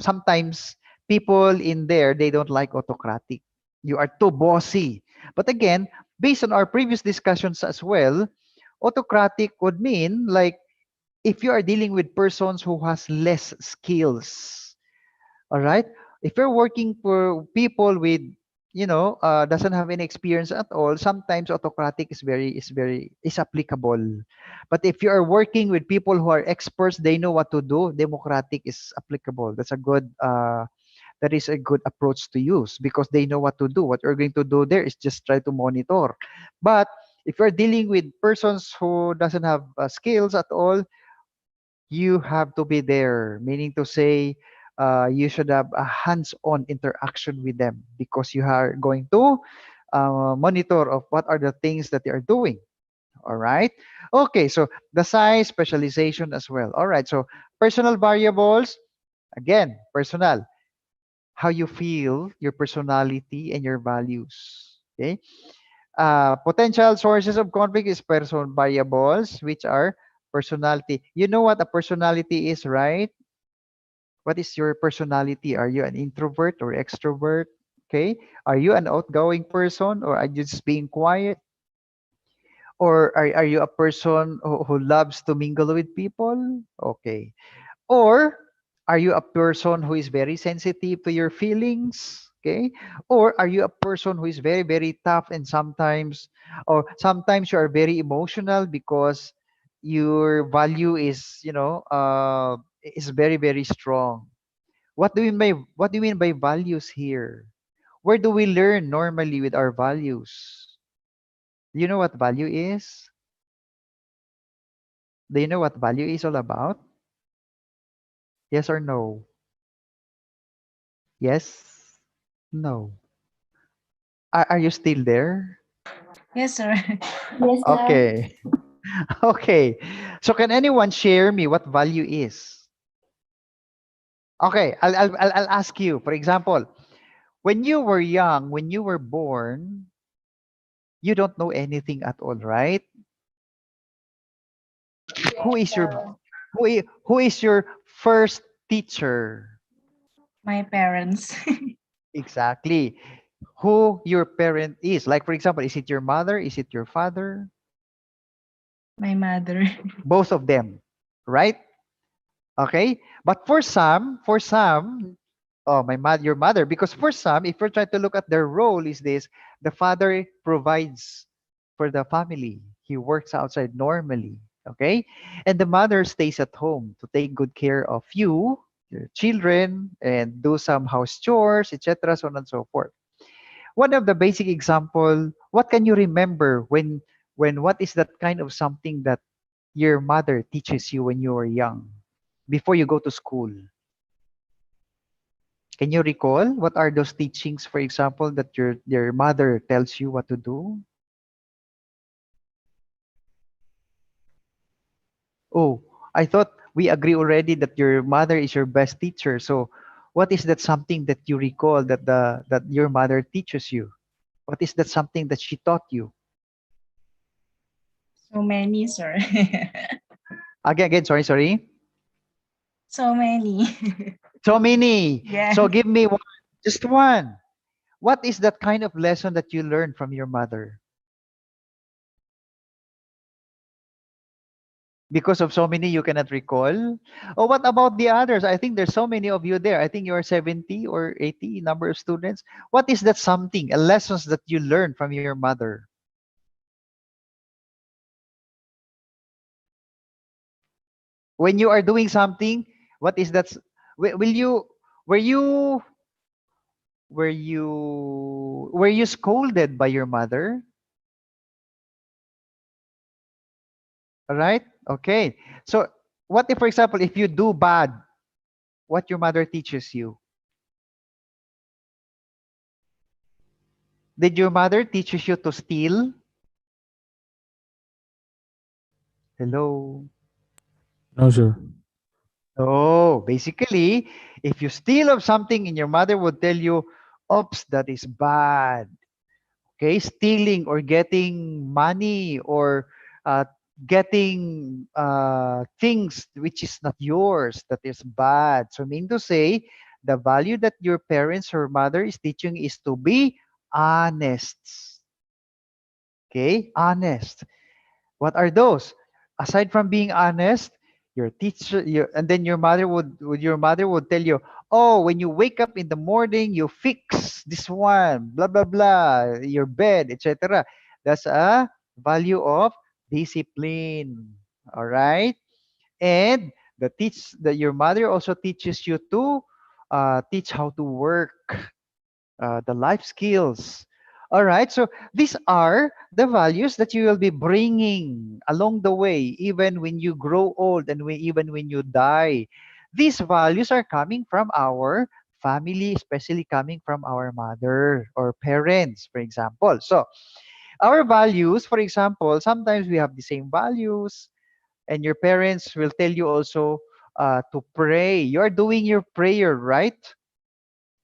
sometimes people in there, they don't like autocratic. You are too bossy. But again, based on our previous discussions as well, autocratic would mean like if you are dealing with persons who has less skills. All right? If you're working for people with doesn't have any experience at all, sometimes autocratic is applicable. But if you are working with people who are experts, they know what to do, democratic is applicable. That is a good approach to use because they know what to do. What you're going to do there is just try to monitor. But if you're dealing with persons who doesn't have skills at all, you have to be there, meaning to say you should have a hands-on interaction with them because you are going to monitor of what are the things that they are doing. All right. Okay. So the size, specialization as well. All right. So personal variables, again, personal, how you feel, your personality, and your values. Okay. Potential sources of conflict is person variables, which are personality. You know what a personality is, right? What is your personality? Are you an introvert or extrovert? Okay. Are you an outgoing person or are you just being quiet? Or are you a person who loves to mingle with people? Okay. Or are you a person who is very sensitive to your feelings? Okay. Or are you a person who is very, very tough and sometimes you are very emotional because your value is, is very, very strong. What do you mean by values here? Where do we learn normally with our values? Do you know what value is? Do you know what value is all about? Yes or no? Yes? No. Are you still there? Yes, sir. Yes, sir. Okay. Okay. So can anyone share me what value is? Okay, I'll ask you. For example, when you were young, when you were born, you don't know anything at all, right? Who Yes, is your sir. who is your first teacher? My parents. Exactly. Who your parent is. Like for example, is it your mother? Is it your father? My mother. Both of them, right? Okay? But for some, oh, your mother, because for some, if you're trying to look at their role, is this the father provides for the family. He works outside normally. Okay? And the mother stays at home to take good care of you, your children, and do some house chores, etc., so on and so forth. One of the basic example, what can you remember when what is that kind of something that your mother teaches you when you were young before you go to school? Can you recall what are those teachings, for example, that your mother tells you what to do? Oh, I thought we agree already that your mother is your best teacher. So what is that something that you recall that your mother teaches you? What is that something that she taught you? So many, sir. Again, sorry. So many. So many. So Yes. give me one, just one. What is that kind of lesson that you learned from your mother? Because of so many, you cannot recall? Oh, what about the others? I think there's so many of you there. I think you are 70 or 80 number of students. What is that something, a lessons that you learned from your mother? When you are doing something, what is that? Will you, were you, were you scolded by your mother? All right. Okay. So what if, for example, if you do bad, what your mother teaches you? Did your mother teaches you to steal? Hello. No, sir. Oh, basically, if you steal of something and your mother would tell you, oops, that is bad. Okay, stealing or getting money or getting things which is not yours, that is bad. So, mean to say, the value that your parents or mother is teaching is to be honest. Okay, honest. What are those? Aside from being honest, and then your mother would tell you, oh, when you wake up in the morning, you fix this one, blah blah blah, your bed, etc. That's a value of discipline. All right, and your mother also teaches you to teach how to work, the life skills. All right, so these are the values that you will be bringing along the way, even when you grow old and even when you die. These values are coming from our family, especially coming from our mother or parents, for example. So, our values, for example, sometimes we have the same values, and your parents will tell you also to pray. You're doing your prayer, right?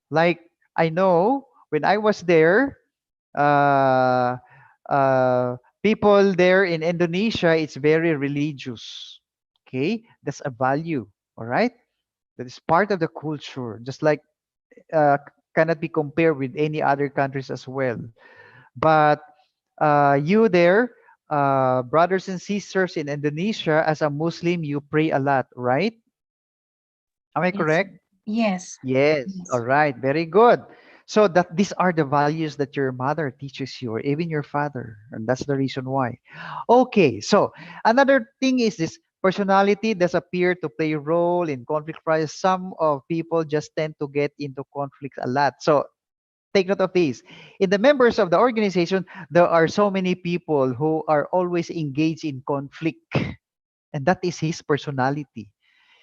Like, I know when I was there, uh, people there in Indonesia, it's very religious. Okay, that's a value. All right, that is part of the culture. Just like cannot be compared with any other countries as well. But you there, brothers and sisters in Indonesia, as a Muslim, you pray a lot, right? Am I Yes, sir. correct? Yes. Yes. All Yes. right. Very good. So that these are the values that your mother teaches you, or even your father, and that's the reason why. Okay. So another thing is this personality does appear to play a role in conflict rise. Some of people just tend to get into conflicts a lot. So take note of this. In the members of the organization, there are so many people who are always engaged in conflict, and that is his personality.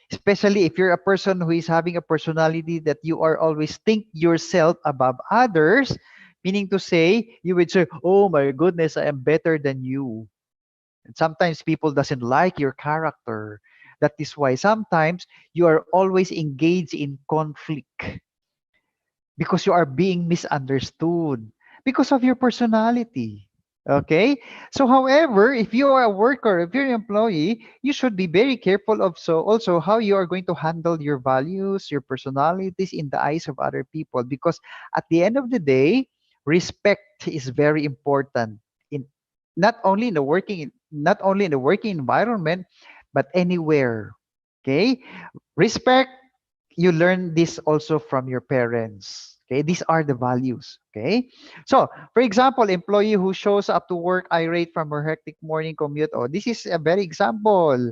Especially if you're a person who is having a personality that you are always think yourself above others, meaning to say, you would say, oh my goodness, I am better than you. And sometimes people doesn't like your character. That is why sometimes you are always engaged in conflict because you are being misunderstood because of your personality. Okay? So, however, if you are a worker, if you're an employee, you should be very careful of so also how you are going to handle your values, your personalities in the eyes of other people. Because at the end of the day, respect is very important in not only in the working environment, but anywhere. Okay? Respect, you learn this also from your parents. Okay, these are the values. Okay, so for example, employee who shows up to work irate from her hectic morning commute. Oh, this is a very example.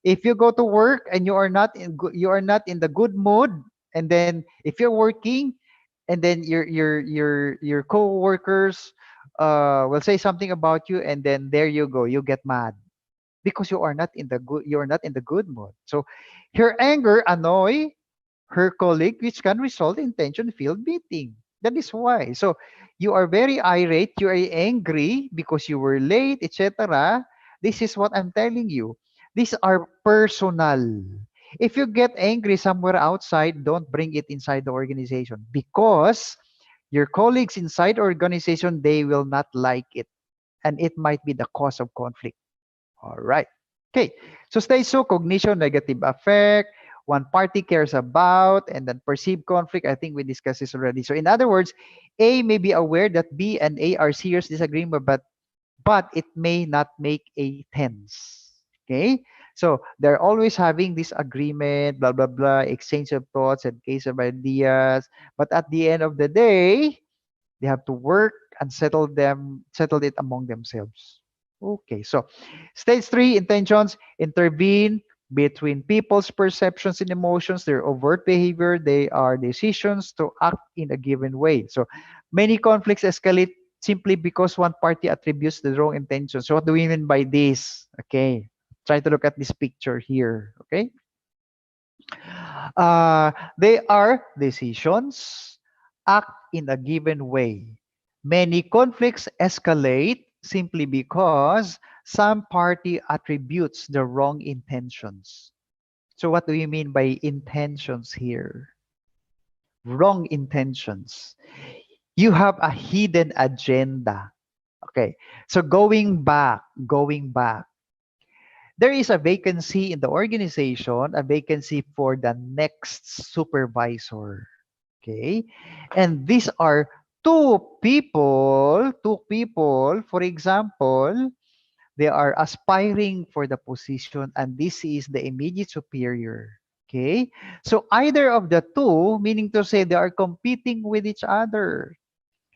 If you go to work and you are not in the good mood, and then if you're working, and then your co-workers will say something about you, and then there you go, you get mad because you are not in the good mood. So her anger annoy her colleague, which can result in tension-filled meeting. That is why. So you are very irate, you are angry because you were late, etc. This is what I'm telling you. These are personal. If you get angry somewhere outside, don't bring it inside the organization because your colleagues inside the organization, they will not like it, and it might be the cause of conflict. All right. Okay. So stage two, cognition, negative affect. One party cares about, and then perceived conflict. I think we discussed this already. So in other words, A may be aware that B and A are serious disagreement, but it may not make A tense. Okay. So they're always having this agreement, blah blah blah, exchange of thoughts and case of ideas. But at the end of the day, they have to work and settle it among themselves. Okay, so stage three, intentions, intervene between people's perceptions and emotions, their overt behavior, they are decisions to act in a given way. So many conflicts escalate simply because one party attributes the wrong intention. So what do we mean by this? Okay, try to look at this picture here. Okay, they are decisions, act in a given way. Many conflicts escalate simply because some party attributes the wrong intentions. So, what do you mean by intentions here? Wrong intentions. You have a hidden agenda. Okay. So, going back, there is a vacancy in the organization, a vacancy for the next supervisor. Okay. And these are two people, for example, they are aspiring for the position, and this is the immediate superior. Okay. So either of the two, meaning to say they are competing with each other.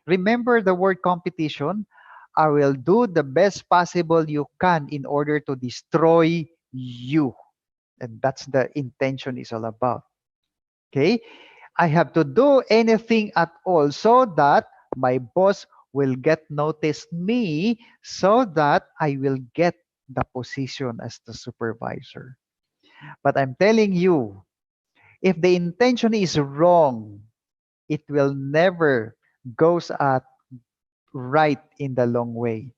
Remember the word competition. I will do the best possible you can in order to destroy you. And that's the intention is all about. Okay. I have to do anything at all so that my boss will get notice me so that I will get the position as the supervisor. But I'm telling you, if the intention is wrong, it will never goes at right in the long way.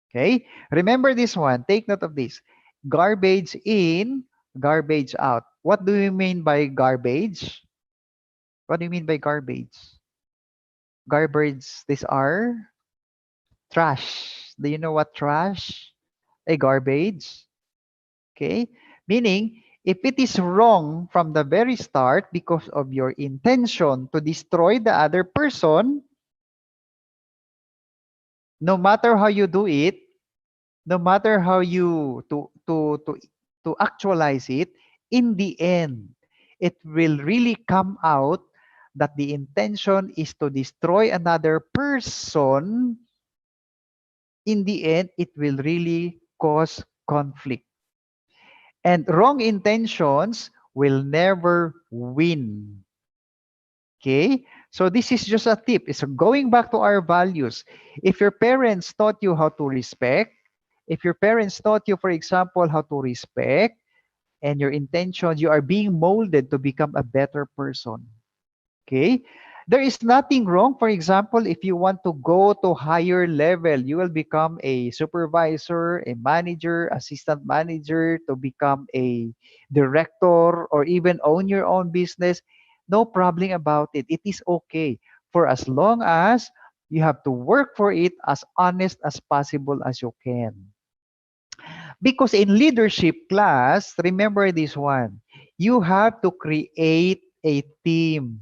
Okay? Remember this one. Take note of this. Garbage in, garbage out. What do you mean by garbage? What do you mean by garbage? Garbage, these are trash. Do you know what trash? A garbage. Okay? Meaning, if it is wrong from the very start because of your intention to destroy the other person, no matter how you do it, No matter how you to actualize it, in the end, it will really come out that the intention is to destroy another person. In the end, it will really cause conflict. And wrong intentions will never win. Okay? So this is just a tip. It's going back to our values. If your parents taught you how to respect, if your parents taught you, for example, how to respect, and your intentions, you are being molded to become a better person. Okay? There is nothing wrong. For example, if you want to go to higher level, you will become a supervisor, a manager, assistant manager, to become a director, or even own your own business. No problem about it. It is okay for as long as you have to work for it as honest as possible as you can. Because in leadership class, remember this one, you have to create a team.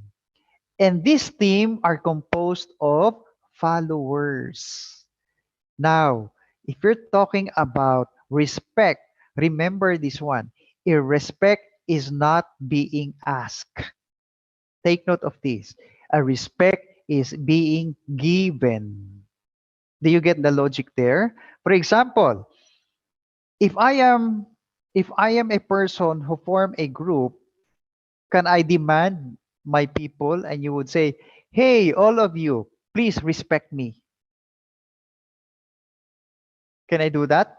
And this team are composed of followers. Now, if you're talking about respect, remember this one. Irrespect is not being asked. Take note of this. A respect is being given. Do you get the logic there? For example, if I am if I am a person who form a group, can I demand my people and you would say, "Hey, all of you, please respect me." Can I do that?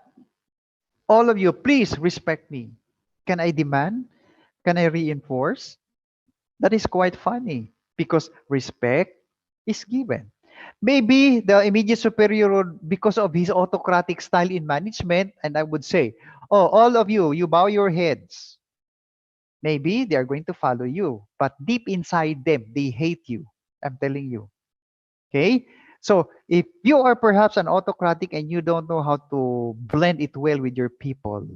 All of you, please respect me. Can I demand? Can I reinforce? That is quite funny because respect is given. Maybe the immediate superior would, because of his autocratic style in management, and I would say, "Oh, all of you, you bow your heads." Maybe they are going to follow you, but deep inside them, they hate you. I'm telling you. Okay? So if you are perhaps an autocratic and you don't know how to blend it well with your people,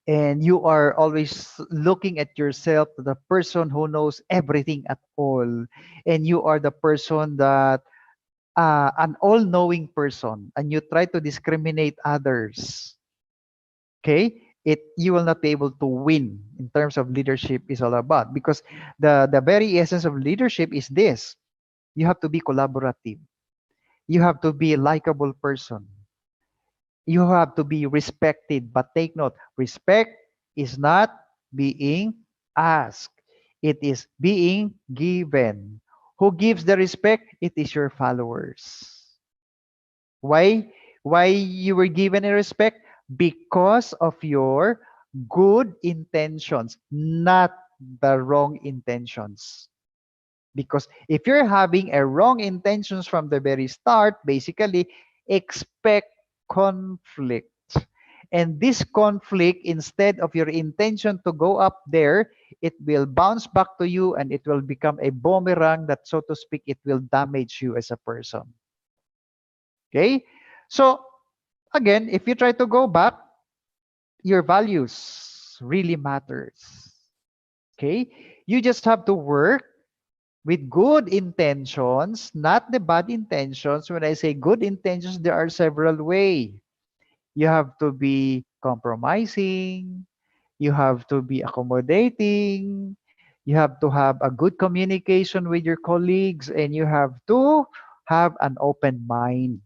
and you are always looking at yourself, the person who knows everything at all, and you are the person that an all-knowing person, and you try to discriminate others, okay, it you will not be able to win in terms of leadership is all about, because the very essence of leadership is this: you have to be collaborative, you have to be a likable person, you have to be respected. But take note, respect is not being asked, it is being given. Who gives the respect? It is your followers. Why you were given a respect? Because of your good intentions, not the wrong intentions. Because if you're having a wrong intentions from the very start, basically expect conflict. And this conflict, instead of your intention to go up there, it will bounce back to you and it will become a boomerang that, so to speak, it will damage you as a person. Okay? So, again, if you try to go back, your values really matters. Okay? You just have to work with good intentions, not the bad intentions. When I say good intentions, there are several ways. You have to be compromising, you have to be accommodating, you have to have a good communication with your colleagues, and you have to have an open mind.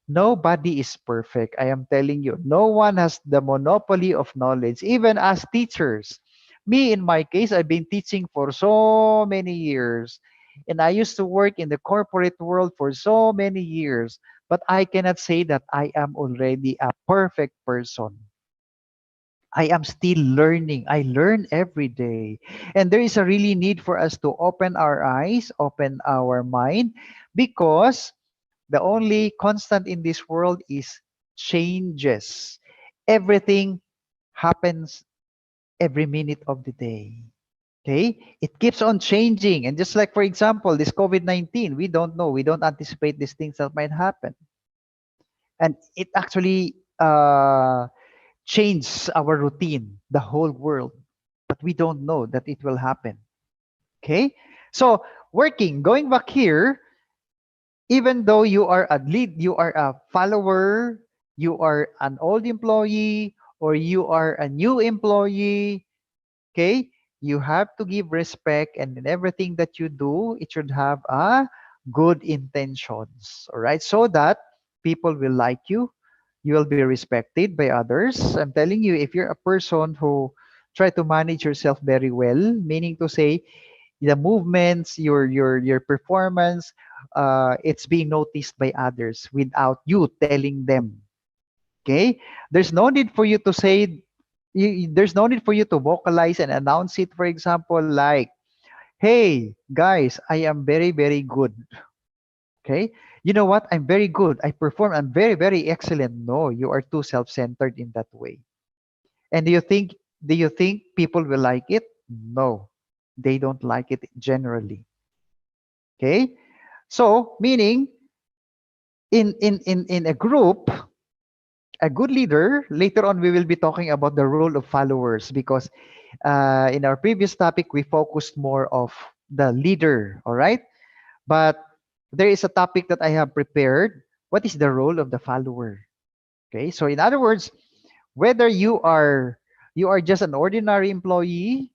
Nobody is perfect. I am telling you, no one has the monopoly of knowledge, even as teachers. Me, in my case, I've been teaching for so many years, and I used to work in the corporate world for so many years, but I cannot say that I am already a perfect person. I am still learning. I learn every day. And there is a really need for us to open our eyes, open our mind, because the only constant in this world is changes. Everything happens every minute of the day. Okay? It keeps on changing. And just like, for example, this COVID-19, we don't know. We don't anticipate these things that might happen. And it actually changed our routine, the whole world. But we don't know that it will happen. Okay? So, going back here, even though you are a lead, you are a follower, you are an old employee or you are a new employee, okay, you have to give respect, and in everything that you do, it should have a good intentions, all right, so that people will like you, you will be respected by others. I'm telling you, if you're a person who try to manage yourself very well, meaning to say the movements, your performance, it's being noticed by others without you telling them. Okay, there's no need for you to say, there's no need for you to vocalize and announce it. For example, like, "Hey guys, I am very very good." Okay, you know what? I'm very good. I perform. I'm very very excellent. No, you are too self-centered in that way. And do you think people will like it? No, they don't like it generally. Okay, so meaning in a group, a good leader, later on we will be talking about the role of followers, because in our previous topic we focused more of the leader, all right, but there is a topic that I have prepared. What is the role of the follower? Okay, so in other words, whether you are just an ordinary employee,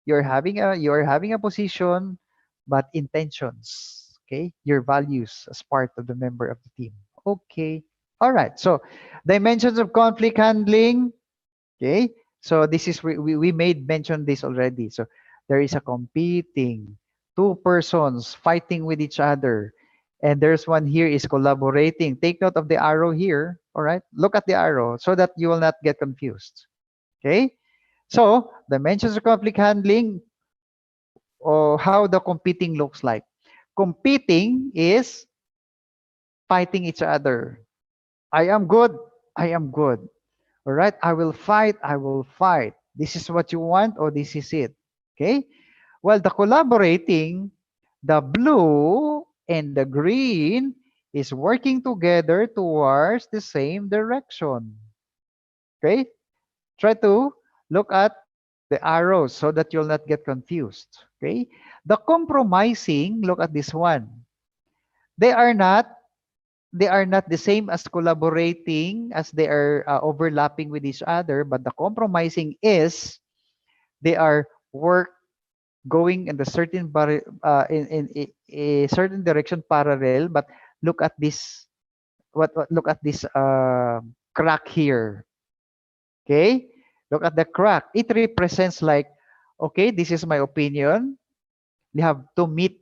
you're having a position, but intentions, okay, your values as part of the member of the team. Okay, all right, so dimensions of conflict handling. Okay, so this is we made mention this already. So there is a competing, two persons fighting with each other, and there's one here is collaborating. Take note of the arrow here. All right, look at the arrow so that you will not get confused. Okay, so dimensions of conflict handling, or how the competing looks like. Competing is fighting each other. I am good. I am good. All right, I will fight. I will fight. This is what you want, or this is it. Okay. Well, the collaborating, the blue and the green is working together towards the same direction. Okay. Try to look at the arrows so that you'll not get confused. Okay. The compromising, look at this one. They are not they are not the same as collaborating, as they are overlapping with each other, but the compromising is they are work going in the certain in a certain direction parallel, but look at this, what look at this crack here. Okay, look at the crack. It represents like, okay, this is my opinion, we have to meet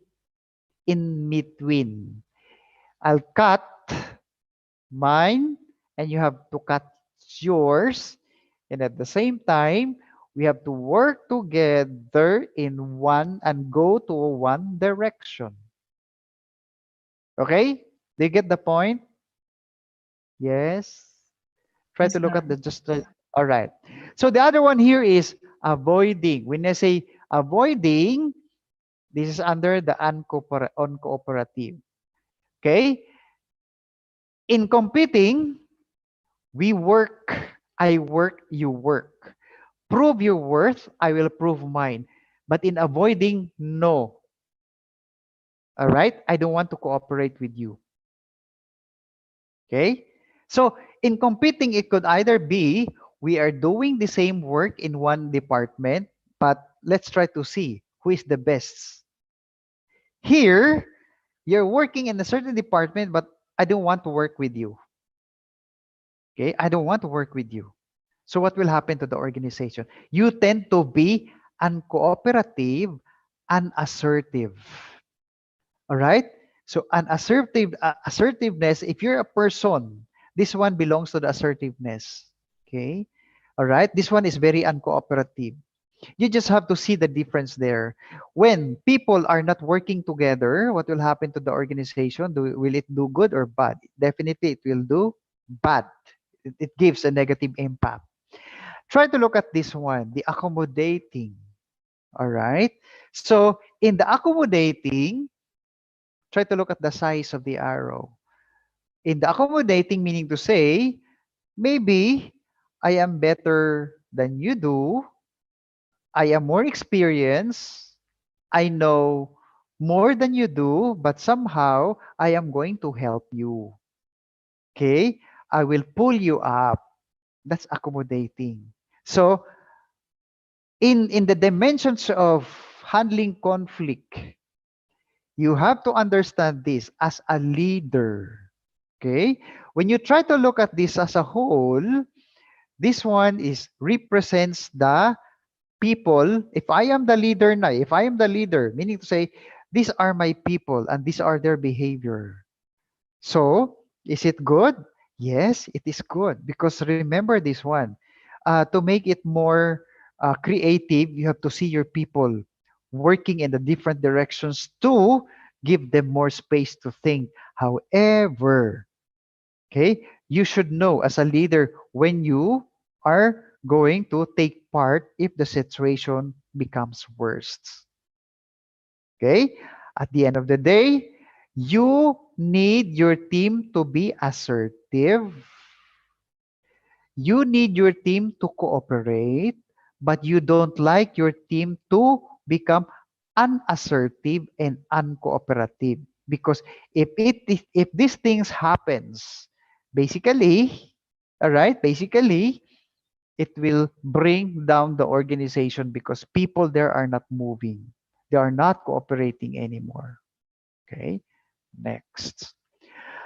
in between. I'll cut mine and you have to cut yours, and at the same time we have to work together in one and go to one direction. Okay, do you get the point? Yes, try Yes, to look sir. at the all right, so the other one here is avoiding. When I say avoiding, this is under the uncooperative. Okay, in competing, we work, I work, you work. Prove your worth, I will prove mine. But in avoiding, no. All right? I don't want to cooperate with you. Okay? So in competing, it could either be we are doing the same work in one department, but let's try to see who is the best. Here, you're working in a certain department, but I don't want to work with you. Okay? I don't want to work with you. So what will happen to the organization? You tend to be uncooperative, unassertive. All right? So assertiveness, if you're a person, this one belongs to the assertiveness. Okay? All right? This one is very uncooperative. You just have to see the difference there. When people are not working together, what will happen to the organization? Will it do good or bad? Definitely it will do bad. It gives a negative impact. Try to look at this one, the accommodating. All right. So in the accommodating, try to look at the size of the arrow. In the accommodating, meaning to say, maybe I am better than you do. I am more experienced. I know more than you do, but somehow I am going to help you. Okay. I will pull you up. That's accommodating. So in the dimensions of handling conflict, you have to understand this as a leader. Okay? When you try to look at this as a whole, this one is represents the people. If I am the leader now, if I am the leader, meaning to say, these are my people and these are their behavior. So, is it good? Yes, it is good. Because remember this one, to make it more creative, you have to see your people working in the different directions to give them more space to think. However, okay, you should know as a leader when you are going to take part if the situation becomes worse. Okay? At the end of the day, you need your team to be assertive. You need your team to cooperate, but you don't like your team to become unassertive and uncooperative. Because if these things happens, basically, all right, basically, it will bring down the organization because people there are not moving. They are not cooperating anymore. Okay, next.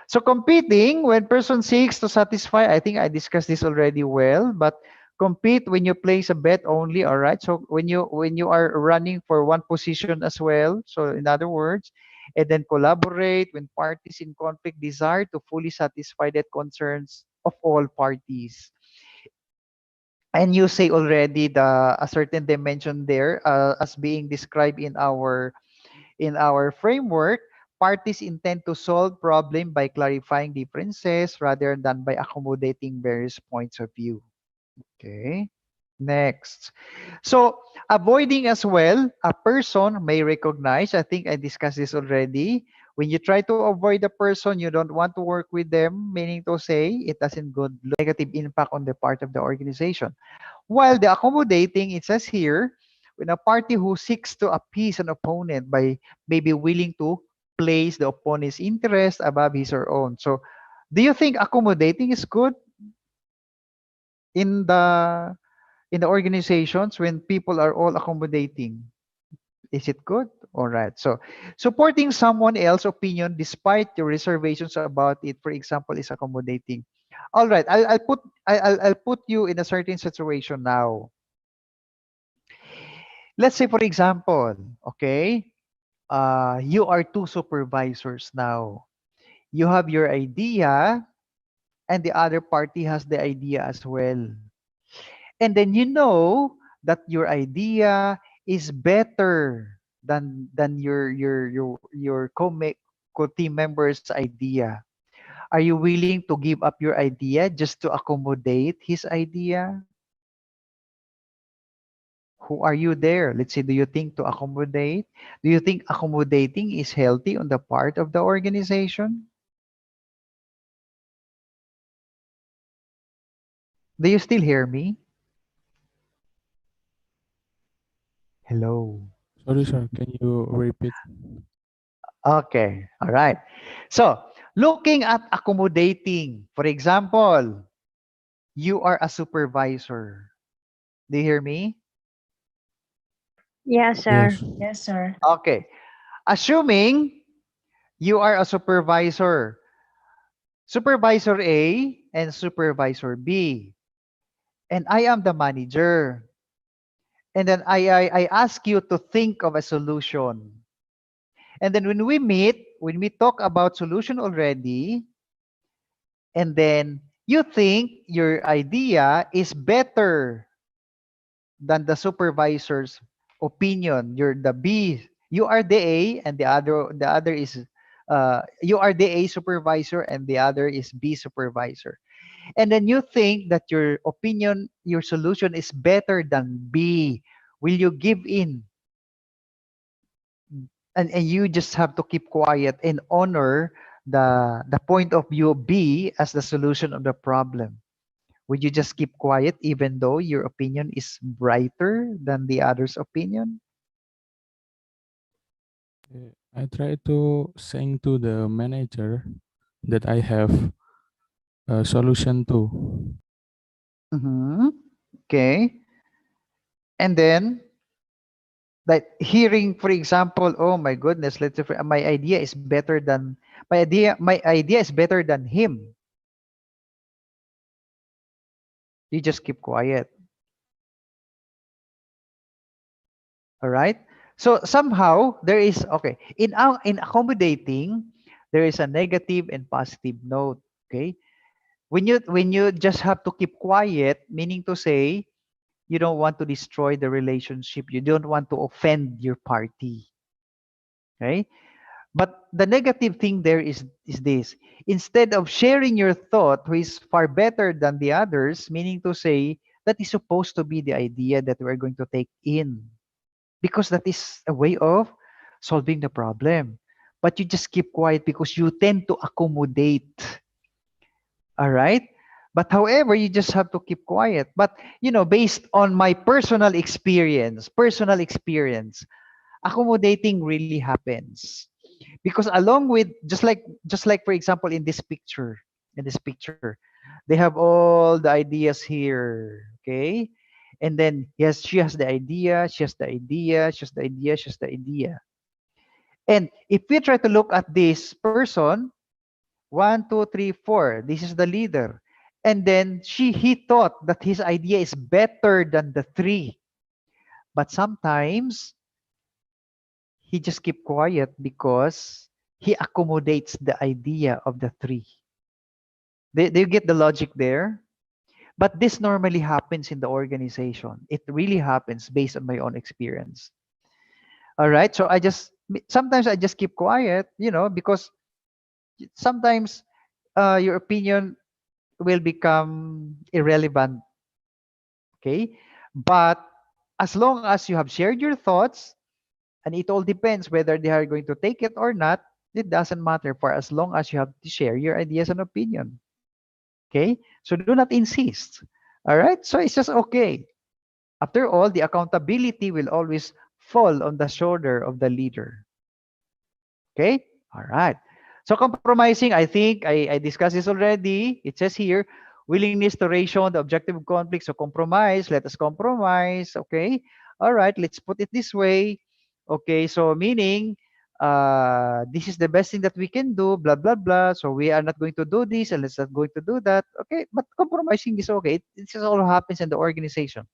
So competing, when person seeks to satisfy, I think I discussed this already well, but compete when you place a bet only, all right? So when you are running for one position as well, so in other words, and then collaborate when parties in conflict desire to fully satisfy the concerns of all parties. And you say already the a certain dimension there as being described in our framework, parties intend to solve problem by clarifying differences rather than by accommodating various points of view. Okay. Next. So avoiding as well, a person may recognize, I think I discussed this already. When you try to avoid a person, you don't want to work with them, meaning to say it doesn't good negative impact on the part of the organization. While the accommodating, it says here, when a party who seeks to appease an opponent by maybe willing to place the opponent's interest above his or own. So, do you think accommodating is good in the organizations when people are all accommodating? Is it good? All right. So, supporting someone else's opinion despite your reservations about it, for example, is accommodating. All right. I'll put you in a certain situation now. Let's say, for example, okay, you are two supervisors now. You have your idea, and the other party has the idea as well. And then you know that your idea is better than your co-team member's idea. Are you willing to give up your idea just to accommodate his idea? Who are you there? Let's say, do you think to accommodate? Do you think accommodating is healthy on the part of the organization? Do you still hear me? Hello. Sorry, sir. Can you repeat? Okay. All right. So, looking at accommodating, for example, you are a supervisor. Do you hear me? Yes, sir. Yes. Yes, sir. Okay. Assuming you are a supervisor, Supervisor A and Supervisor B, and I am the manager. And then I ask you to think of a solution. And then when we meet, when we talk about solution already, and then you think your idea is better than the supervisor's opinion. You're the B. You are the A, and the other is you are the A supervisor, and the other is B supervisor. And then you think that your opinion, your solution is better than B. Will you give in? And you just have to keep quiet and honor the point of view of B as the solution of the problem. Would you just keep quiet even though your opinion is brighter than the other's opinion? I try to saying to the manager that I have Solution 2. Mm-hmm. Okay. And then, like hearing, for example, oh my goodness, let's say my idea is better than my idea is better than him. You just keep quiet. All right. So somehow there is okay in accommodating, there is a negative and positive note. Okay. When you just have to keep quiet, meaning to say you don't want to destroy the relationship. You don't want to offend your party. Okay. But the negative thing there is this. Instead of sharing your thought, who is far better than the others, meaning to say that is supposed to be the idea that we're going to take in, because that is a way of solving the problem. But you just keep quiet because you tend to accommodate. All right. But however, you just have to keep quiet. But based on my personal experience, accommodating really happens. Because along with just like for example in this picture, they have all the ideas here, okay? And then yes, she has the idea, she has the idea, she has the idea, she has the idea. And if we try to look at this person, one, two, three, four, this is the leader. And then he thought that his idea is better than the three. But sometimes he just keep quiet because he accommodates the idea of the three. Do you get the logic there? But this normally happens in the organization. It really happens based on my own experience. All right. So sometimes I just keep quiet, because sometimes your opinion will become irrelevant. Okay. But as long as you have shared your thoughts, and it all depends whether they are going to take it or not, it doesn't matter for as long as you have to share your ideas and opinion. Okay? So do not insist. All right? So it's just okay. After all, the accountability will always fall on the shoulder of the leader. Okay? All right. So compromising, I think I discussed this already. It says here, willingness to ration the objective of conflict. So compromise, let us compromise. Okay? All right, let's put it this way. Okay, so meaning this is the best thing that we can do, blah, blah, blah. So we are not going to do this and let's not going to do that. Okay, but compromising is okay. It just all happens in the organization.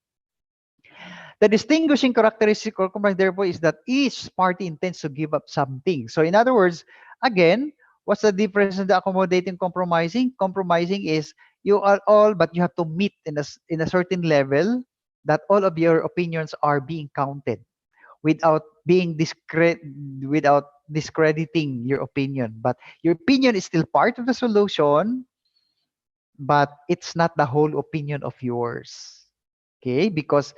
The distinguishing characteristic of compromise, therefore, is that each party intends to give up something. So, in other words, again, what's the difference in the accommodating compromising? Compromising is you are all, but you have to meet in a certain level that all of your opinions are being counted without without discrediting your opinion. But your opinion is still part of the solution, but it's not the whole opinion of yours. Okay, because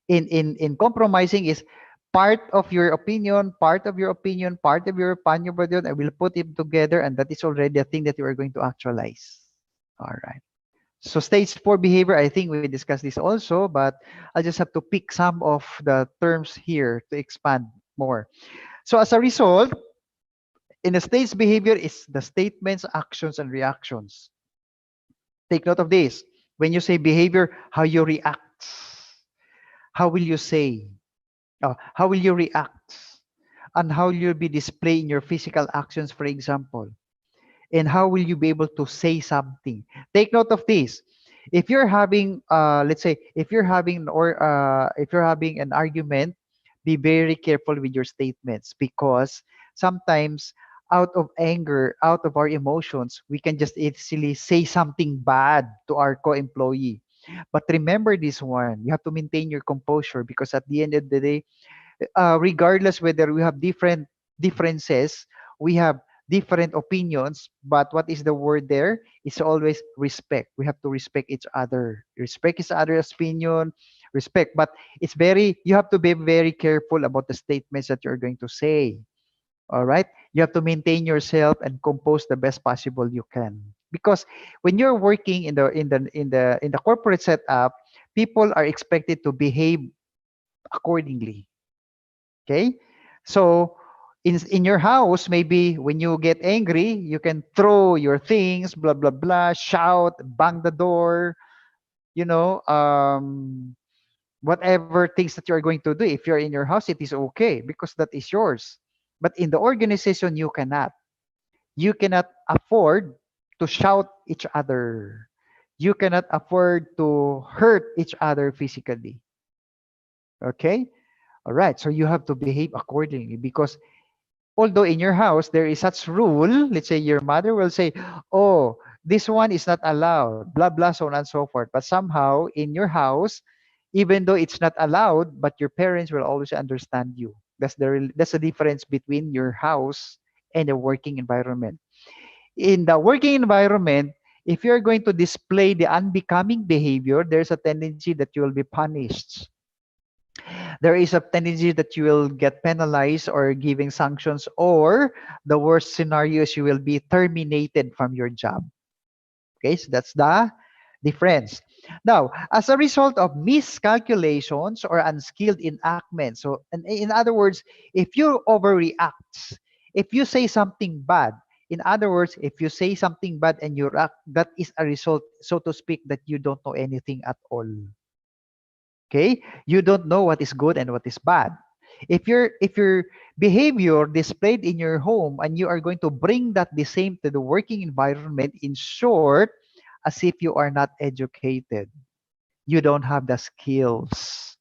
in compromising is part of your opinion, I will put it together, and that is already a thing that you are going to actualize. All right. So stage 4 behavior, I think we discussed this also, but I just have to pick some of the terms here to expand more. So as a result, in the stage behavior is the statements, actions, and reactions. Take note of this. When you say behavior, how you react. How will you say? How will you react? And how will you be displaying your physical actions, for example? And how will you be able to say something? Take note of this. If you're having, let's say, if you're having an argument, be very careful with your statements, because sometimes out of anger, out of our emotions, we can just easily say something bad to our co-employee. But remember this one, you have to maintain your composure, because at the end of the day, regardless whether we have different differences, we have different opinions, but what is the word there? It's always respect. We have to respect each other. Respect each other's opinion, respect. But you have to be very careful about the statements that you're going to say. All right? You have to maintain yourself and compose the best possible you can. Because when you're working in the corporate setup, people are expected to behave accordingly. Okay? So In your house, maybe when you get angry, you can throw your things, blah blah blah, shout, bang the door, you know, whatever things that you are going to do. If you're in your house, it is okay because that is yours. But in the organization, you cannot. You cannot afford to shout each other. You cannot afford to hurt each other physically. Okay? All right. So you have to behave accordingly because although in your house there is such rule, let's say your mother will say, oh, this one is not allowed, blah, blah, so on and so forth. But somehow in your house, even though it's not allowed, but your parents will always understand you. That's the difference between your house and the working environment. In the working environment, if you're going to display the unbecoming behavior, there's a tendency that you will be punished. There is a tendency that you will get penalized or giving sanctions, or the worst scenario is you will be terminated from your job. Okay, so that's the difference. Now, as a result of miscalculations or unskilled enactment, so in other words, if you overreact, if you say something bad, in other words, if you say something bad and you react, that is a result, so to speak, that you don't know anything at all. Okay, you don't know what is good and what is bad. If your behavior displayed in your home and you are going to bring that the same to the working environment, in short, as if you are not educated, you don't have the skills.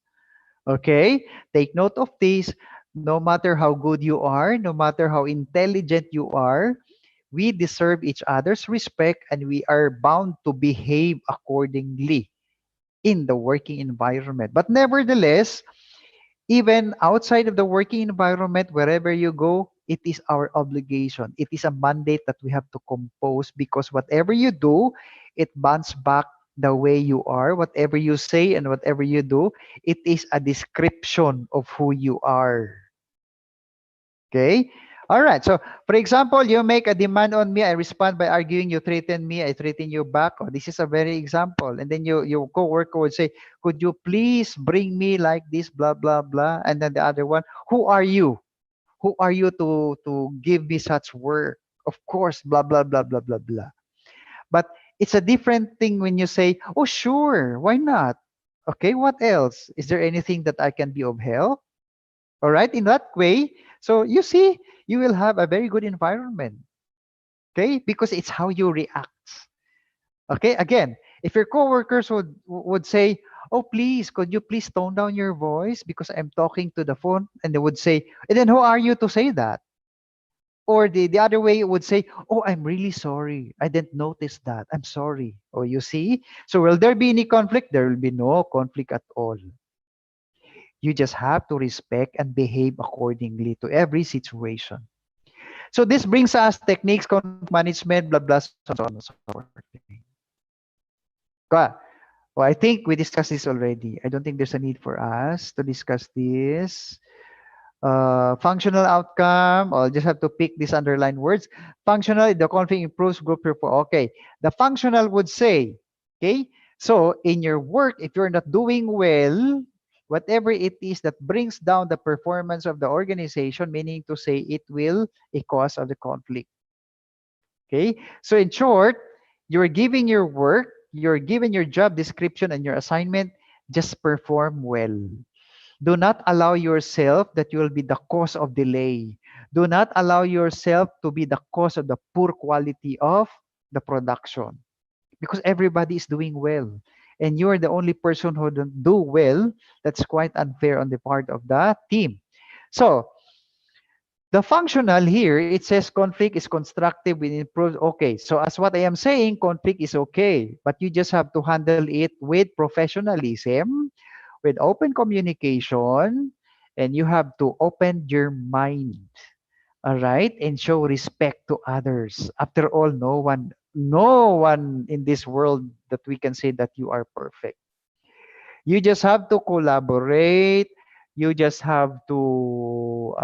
Okay, take note of this. No matter how good you are, no matter how intelligent you are, we deserve each other's respect and we are bound to behave accordingly in the working environment. But nevertheless, even outside of the working environment, wherever you go, it is our obligation. It is a mandate that we have to compose because whatever you do, it bounces back the way you are. Whatever you say and whatever you do, it is a description of who you are. Okay? All right. So, for example, you make a demand on me, I respond by arguing, you threaten me, I threaten you back. Oh, this is a very example. And then your coworker would say, could you please bring me like this, blah, blah, blah. And then the other one, who are you? Who are you to give me such work? Of course, blah, blah, blah, blah, blah, blah. But it's a different thing when you say, oh, sure, why not? Okay, what else? Is there anything that I can be of help? All right, in that way, so you see, you will have a very good environment. Okay, because it's how you react. Okay, again, if your coworkers would say, "Oh, please, could you please tone down your voice because I'm talking to the phone," and they would say, "And then who are you to say that?" Or the other way would say, "Oh, I'm really sorry. I didn't notice that. I'm sorry." Oh, you see? So will there be any conflict? There will be no conflict at all. You just have to respect and behave accordingly to every situation. So this brings us techniques, conflict management, blah, blah, so on and so forth. Well, I think we discussed this already. I don't think there's a need for us to discuss this. Functional outcome, I'll just have to pick these underlined words. Functional, the conflict improves group performance. Okay, the functional would say, okay, so in your work, if you're not doing well, whatever it is that brings down the performance of the organization, meaning to say it will a cause of the conflict. Okay, so in short, you're giving your work, you're given your job description and your assignment, just perform well. Do not allow yourself that you will be the cause of delay. Do not allow yourself to be the cause of the poor quality of the production because everybody is doing well. And you're the only person who don't do well. That's quite unfair on the part of the team. So the functional here, it says conflict is constructive with improved. Okay, so as what I am saying, conflict is okay, but you just have to handle it with professionalism, with open communication, and you have to open your mind, all right, and show respect to others. After all, no one in this world that we can say that you are perfect. You just have to collaborate. You just have to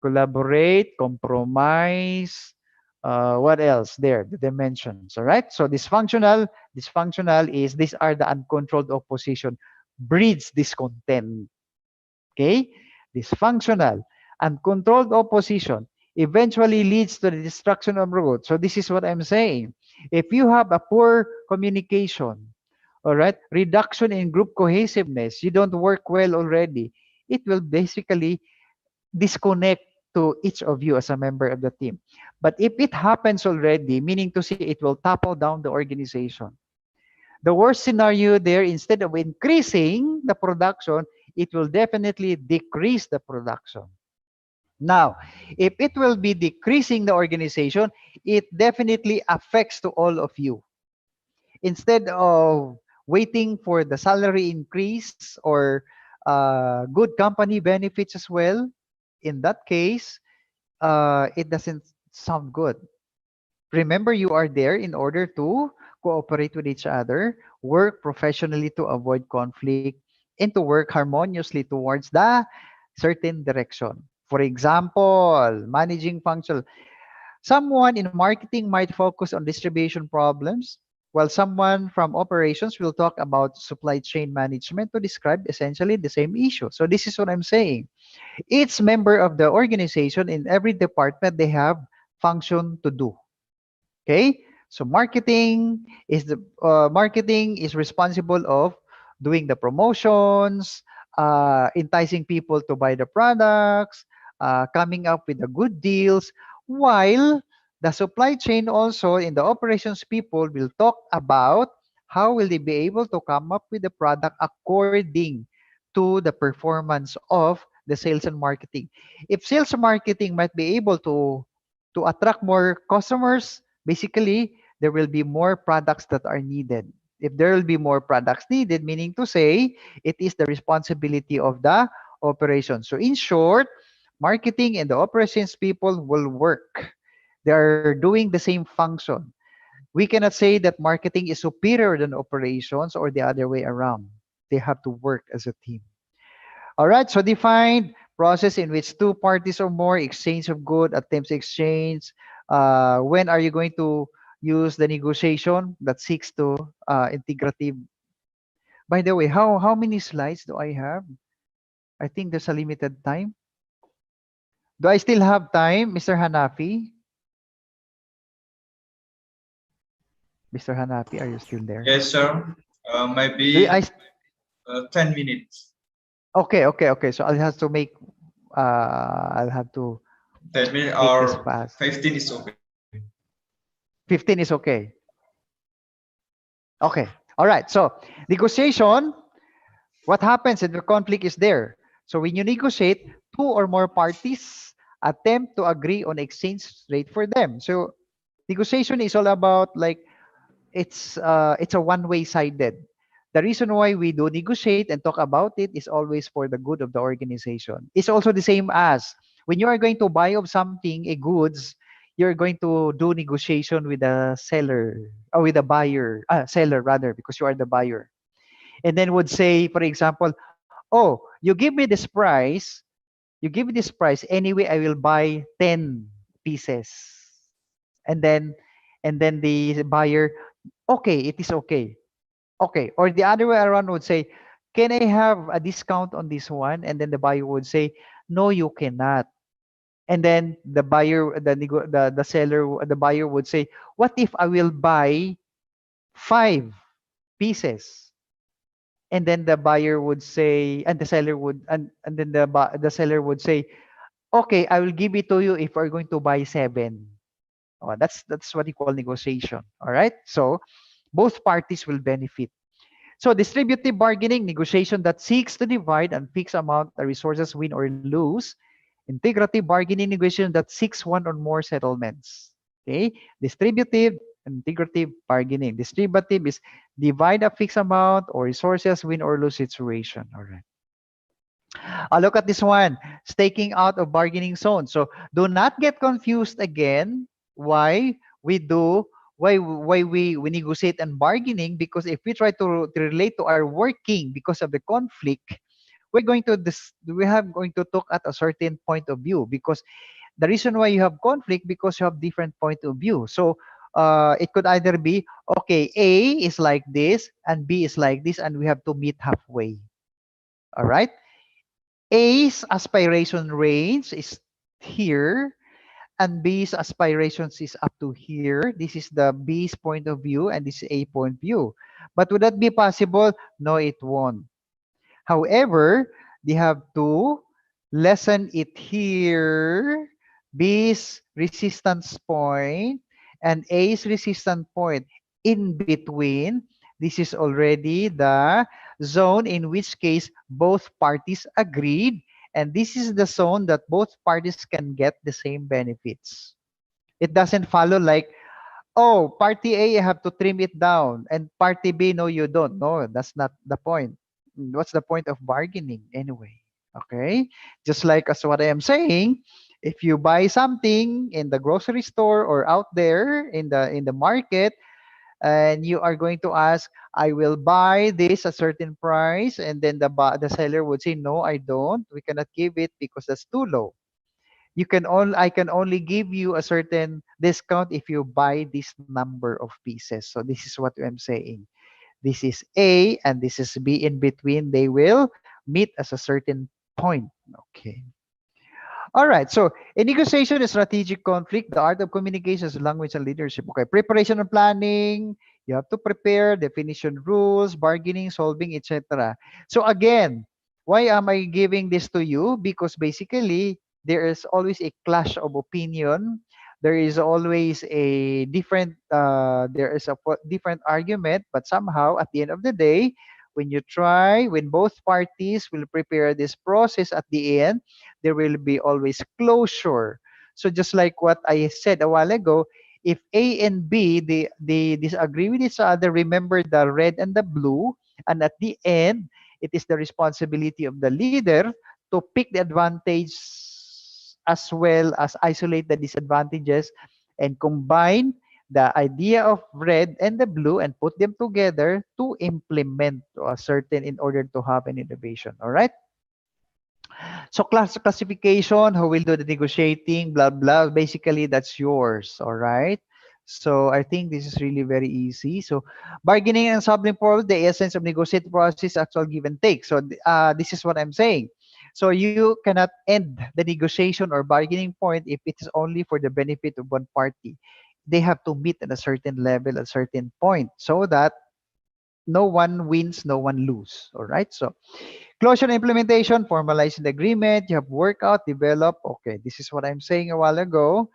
collaborate, compromise. What else? There, the dimensions. All right. So dysfunctional is these are the uncontrolled opposition breeds discontent. Okay, dysfunctional. Uncontrolled opposition eventually leads to the destruction of growth. So this is what I'm saying. If you have a poor communication, all right, reduction in group cohesiveness, you don't work well already, it will basically disconnect to each of you as a member of the team. But if it happens already, meaning to say it will topple down the organization. The worst scenario there, instead of increasing the production, it will definitely decrease the production. Now, if it will be decreasing the organization, it definitely affects to all of you. Instead of waiting for the salary increase or good company benefits as well, in that case, it doesn't sound good. Remember, you are there in order to cooperate with each other, work professionally to avoid conflict, and to work harmoniously towards the certain direction. For example, managing function. Someone in marketing might focus on distribution problems, while someone from operations will talk about supply chain management to describe essentially the same issue. So this is what I'm saying. Each member of the organization in every department, they have function to do. Okay, so marketing is responsible of doing the promotions, enticing people to buy the products, coming up with the good deals, while the supply chain also in the operations people will talk about how will they be able to come up with the product according to the performance of the sales and marketing. If sales and marketing might be able to attract more customers, basically there will be more products that are needed. If there will be more products needed, meaning to say it is the responsibility of the operation. So in short, marketing and the operations people will work. They are doing the same function. We cannot say that marketing is superior than operations or the other way around. They have to work as a team. All right, so defined process in which two parties or more exchange of good, attempts exchange. When are you going to use the negotiation that seeks to integrative? By the way, how many slides do I have? I think there's a limited time. Do I still have time, Mr. Hanafi? Mr. Hanafi, are you still there? Yes, sir. Do Maybe I? 10 minutes. Okay. So I'll have to make. I'll have to 10 minutes make this or fast. 15 is okay. 15 is okay. Okay. All right. So negotiation, what happens if the conflict is there? So when you negotiate, two or more parties attempt to agree on exchange rate for them. So negotiation is all about like it's a one-way sided. The reason why we do negotiate and talk about it is always for the good of the organization. It's also the same as when you are going to buy of something, a goods, you're going to do negotiation with the seller or with the buyer, seller rather, because you are the buyer. And then would say, for example, oh, you give me this price, anyway, I will buy 10 pieces. And then the buyer, okay, it is okay. Okay. Or the other way around would say, can I have a discount on this one? And then the buyer would say, no, you cannot. And then the buyer, the seller, the buyer would say, what if I will buy 5 pieces? And then the buyer would say, and the seller would, and then the seller would say, okay, I will give it to you if we're going to buy 7. Oh, that's what you call negotiation. All right. So both parties will benefit. So distributive bargaining, negotiation that seeks to divide and fix amount the resources win or lose. Integrative bargaining, negotiation that seeks one or more settlements. Okay, distributive and integrative bargaining. Distributive is divide a fixed amount or resources win or lose situation. All right. Look at this one, staking out of bargaining zone. So do not get confused again why we do why we negotiate and bargaining, because if we try to relate to our working because of the conflict, we have going to talk at a certain point of view, because the reason why you have conflict because you have different point of view. So it could either be okay, A is like this and B is like this, and we have to meet halfway. All right. A's aspiration range is here, and B's aspirations is up to here. This is the B's point of view, and this is A point of view. But would that be possible? No, it won't. However, they have to lessen it here. B's resistance point and A's resistance point in between. This is already the zone in which case both parties agreed. And this is the zone that both parties can get the same benefits. It doesn't follow like, oh, party A, you have to trim it down, and party B, no, you don't. No, that's not the point. What's the point of bargaining anyway? Okay, just like as what I am saying, if you buy something in the grocery store or out there in the market, and you are going to ask, I will buy this a certain price, and then the seller would say, no, I don't. We cannot give it because that's too low. I can only give you a certain discount if you buy this number of pieces. So this is what I'm saying. This is A and this is B. In between, they will meet as a certain point. Okay. All right. So in negotiation and strategic conflict, the art of communication is language and leadership. Okay. Preparation and planning. You have to prepare definition, rules, bargaining, solving, etc. So again, why am I giving this to you? Because basically there is always a clash of opinion. There is always a different different argument, but somehow at the end of the day, when both parties will prepare this process at the end, there will be always closure. So just like what I said a while ago, if A and B they disagree with each other, remember the red and the blue, and at the end, it is the responsibility of the leader to pick the advantage as well as isolate the disadvantages and combine the idea of red and the blue and put them together to implement a certain in order to have an innovation. All right. So classification, who will do the negotiating, blah, blah. Basically, that's yours. All right. So I think this is really very easy. So bargaining and solving problems, the essence of negotiating process, actual give and take. So this is what I'm saying. So you cannot end the negotiation or bargaining point if it is only for the benefit of one party. They have to meet at a certain level, a certain point, so that no one wins, no one lose. All right. So closure and implementation, formalizing the agreement, you have workout, develop. Okay, this is what I'm saying a while ago.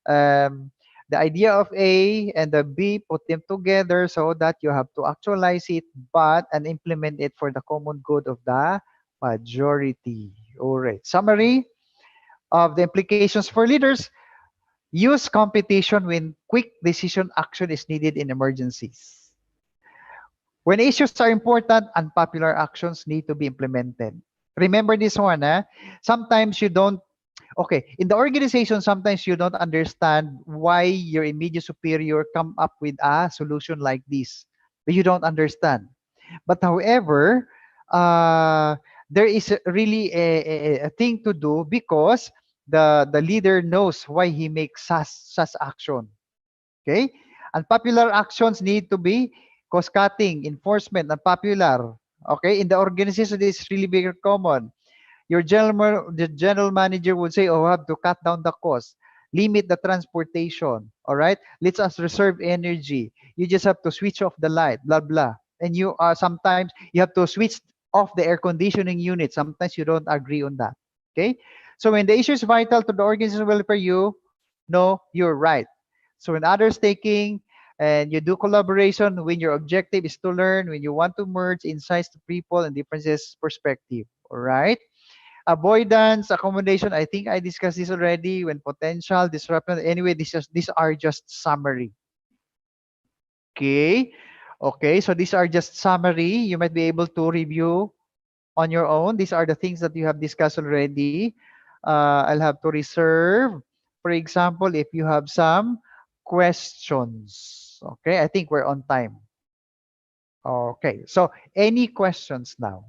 The idea of A and the B, put them together so that you have to actualize it, and implement it for the common good of the majority. All right. Summary of the implications for leaders. Use competition when quick decision action is needed in emergencies. When issues are important, unpopular actions need to be implemented. Remember this one, eh? Sometimes you don't, okay, in the organization, sometimes you don't understand why your immediate superior come up with a solution like this. But you don't understand. But however, there is really a thing to do because the leader knows why he makes such action. Okay? Unpopular actions need to be cost cutting, enforcement, unpopular. Okay? In the organization, this is really very common. The general manager would say, oh, I have to cut down the cost, limit the transportation. All right? Let's us reserve energy. You just have to switch off the light, blah, blah. And you are sometimes you have to switch off the air conditioning unit. Sometimes you don't agree on that. Okay? So when the issue is vital to the organization welfare, you know you're right. So when others taking and you do collaboration, when your objective is to learn, when you want to merge insights to people and differences perspective. All right. Avoidance, accommodation. I think I discussed this already. When potential disruption. Anyway, these are just summary. Okay. Okay. So these are just summary. You might be able to review on your own. These are the things that you have discussed already. I'll have to reserve, for example, if you have some questions. Okay, I think we're on time. Okay, so any questions now?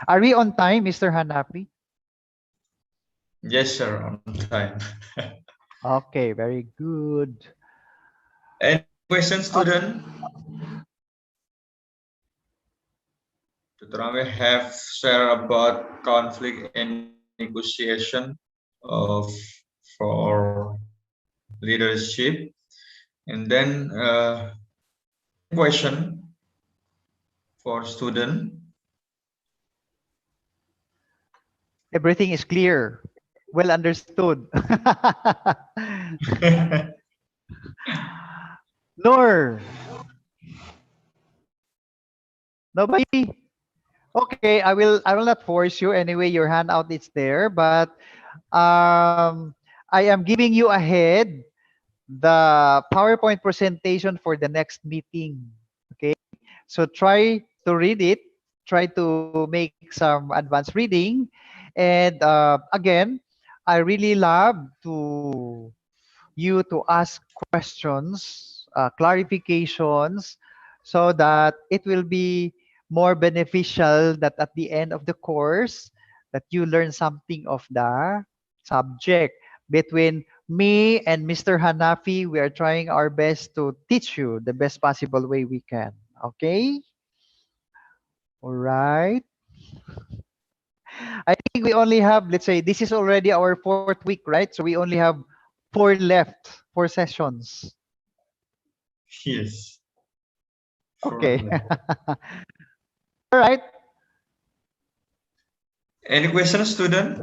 Are we on time, Mr. Hanapi? Yes, sir, on time. Okay, very good. Any questions, student? Dr. Ramil have shared about conflict and negotiation of for leadership, and then question for student. Everything is clear, well understood. Noor, nobody. Okay, I will not force you anyway. Your handout is there, but I am giving you ahead the PowerPoint presentation for the next meeting. Okay, so try to read it, try to make some advanced reading, and again, I really love to you to ask questions, clarifications, so that it will be more beneficial that at the end of the course that you learn something of the subject. Between me and Mr. Hanafi, we are trying our best to teach you the best possible way we can. Okay? All right. I think we only have, let's say, this is already our fourth week, right? So we only have four left, 4 sessions. Yes. Okay. For- All right. Any questions, student?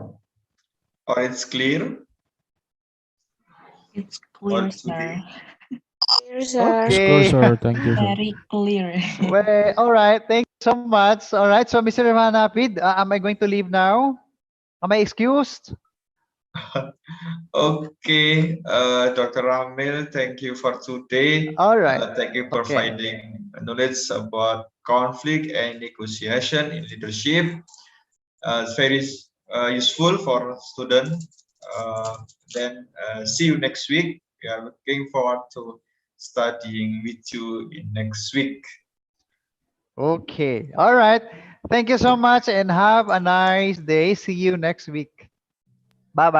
Or it's clear? It's Or clear, it's okay? sir. Clear, sir. Of course, Okay. sir. Thank you, sir. Very clear. Well, all right. Thank you so much. All right. So, Mr. Manapid, am I going to leave now? Am I excused? Okay, Dr. Ramil, thank you for today. All right. Thank you for Okay. providing knowledge about conflict and negotiation in leadership. It's very useful for students. Then see you next week. We are looking forward to studying with you in next week. Okay. All right. Thank you so much and have a nice day. See you next week.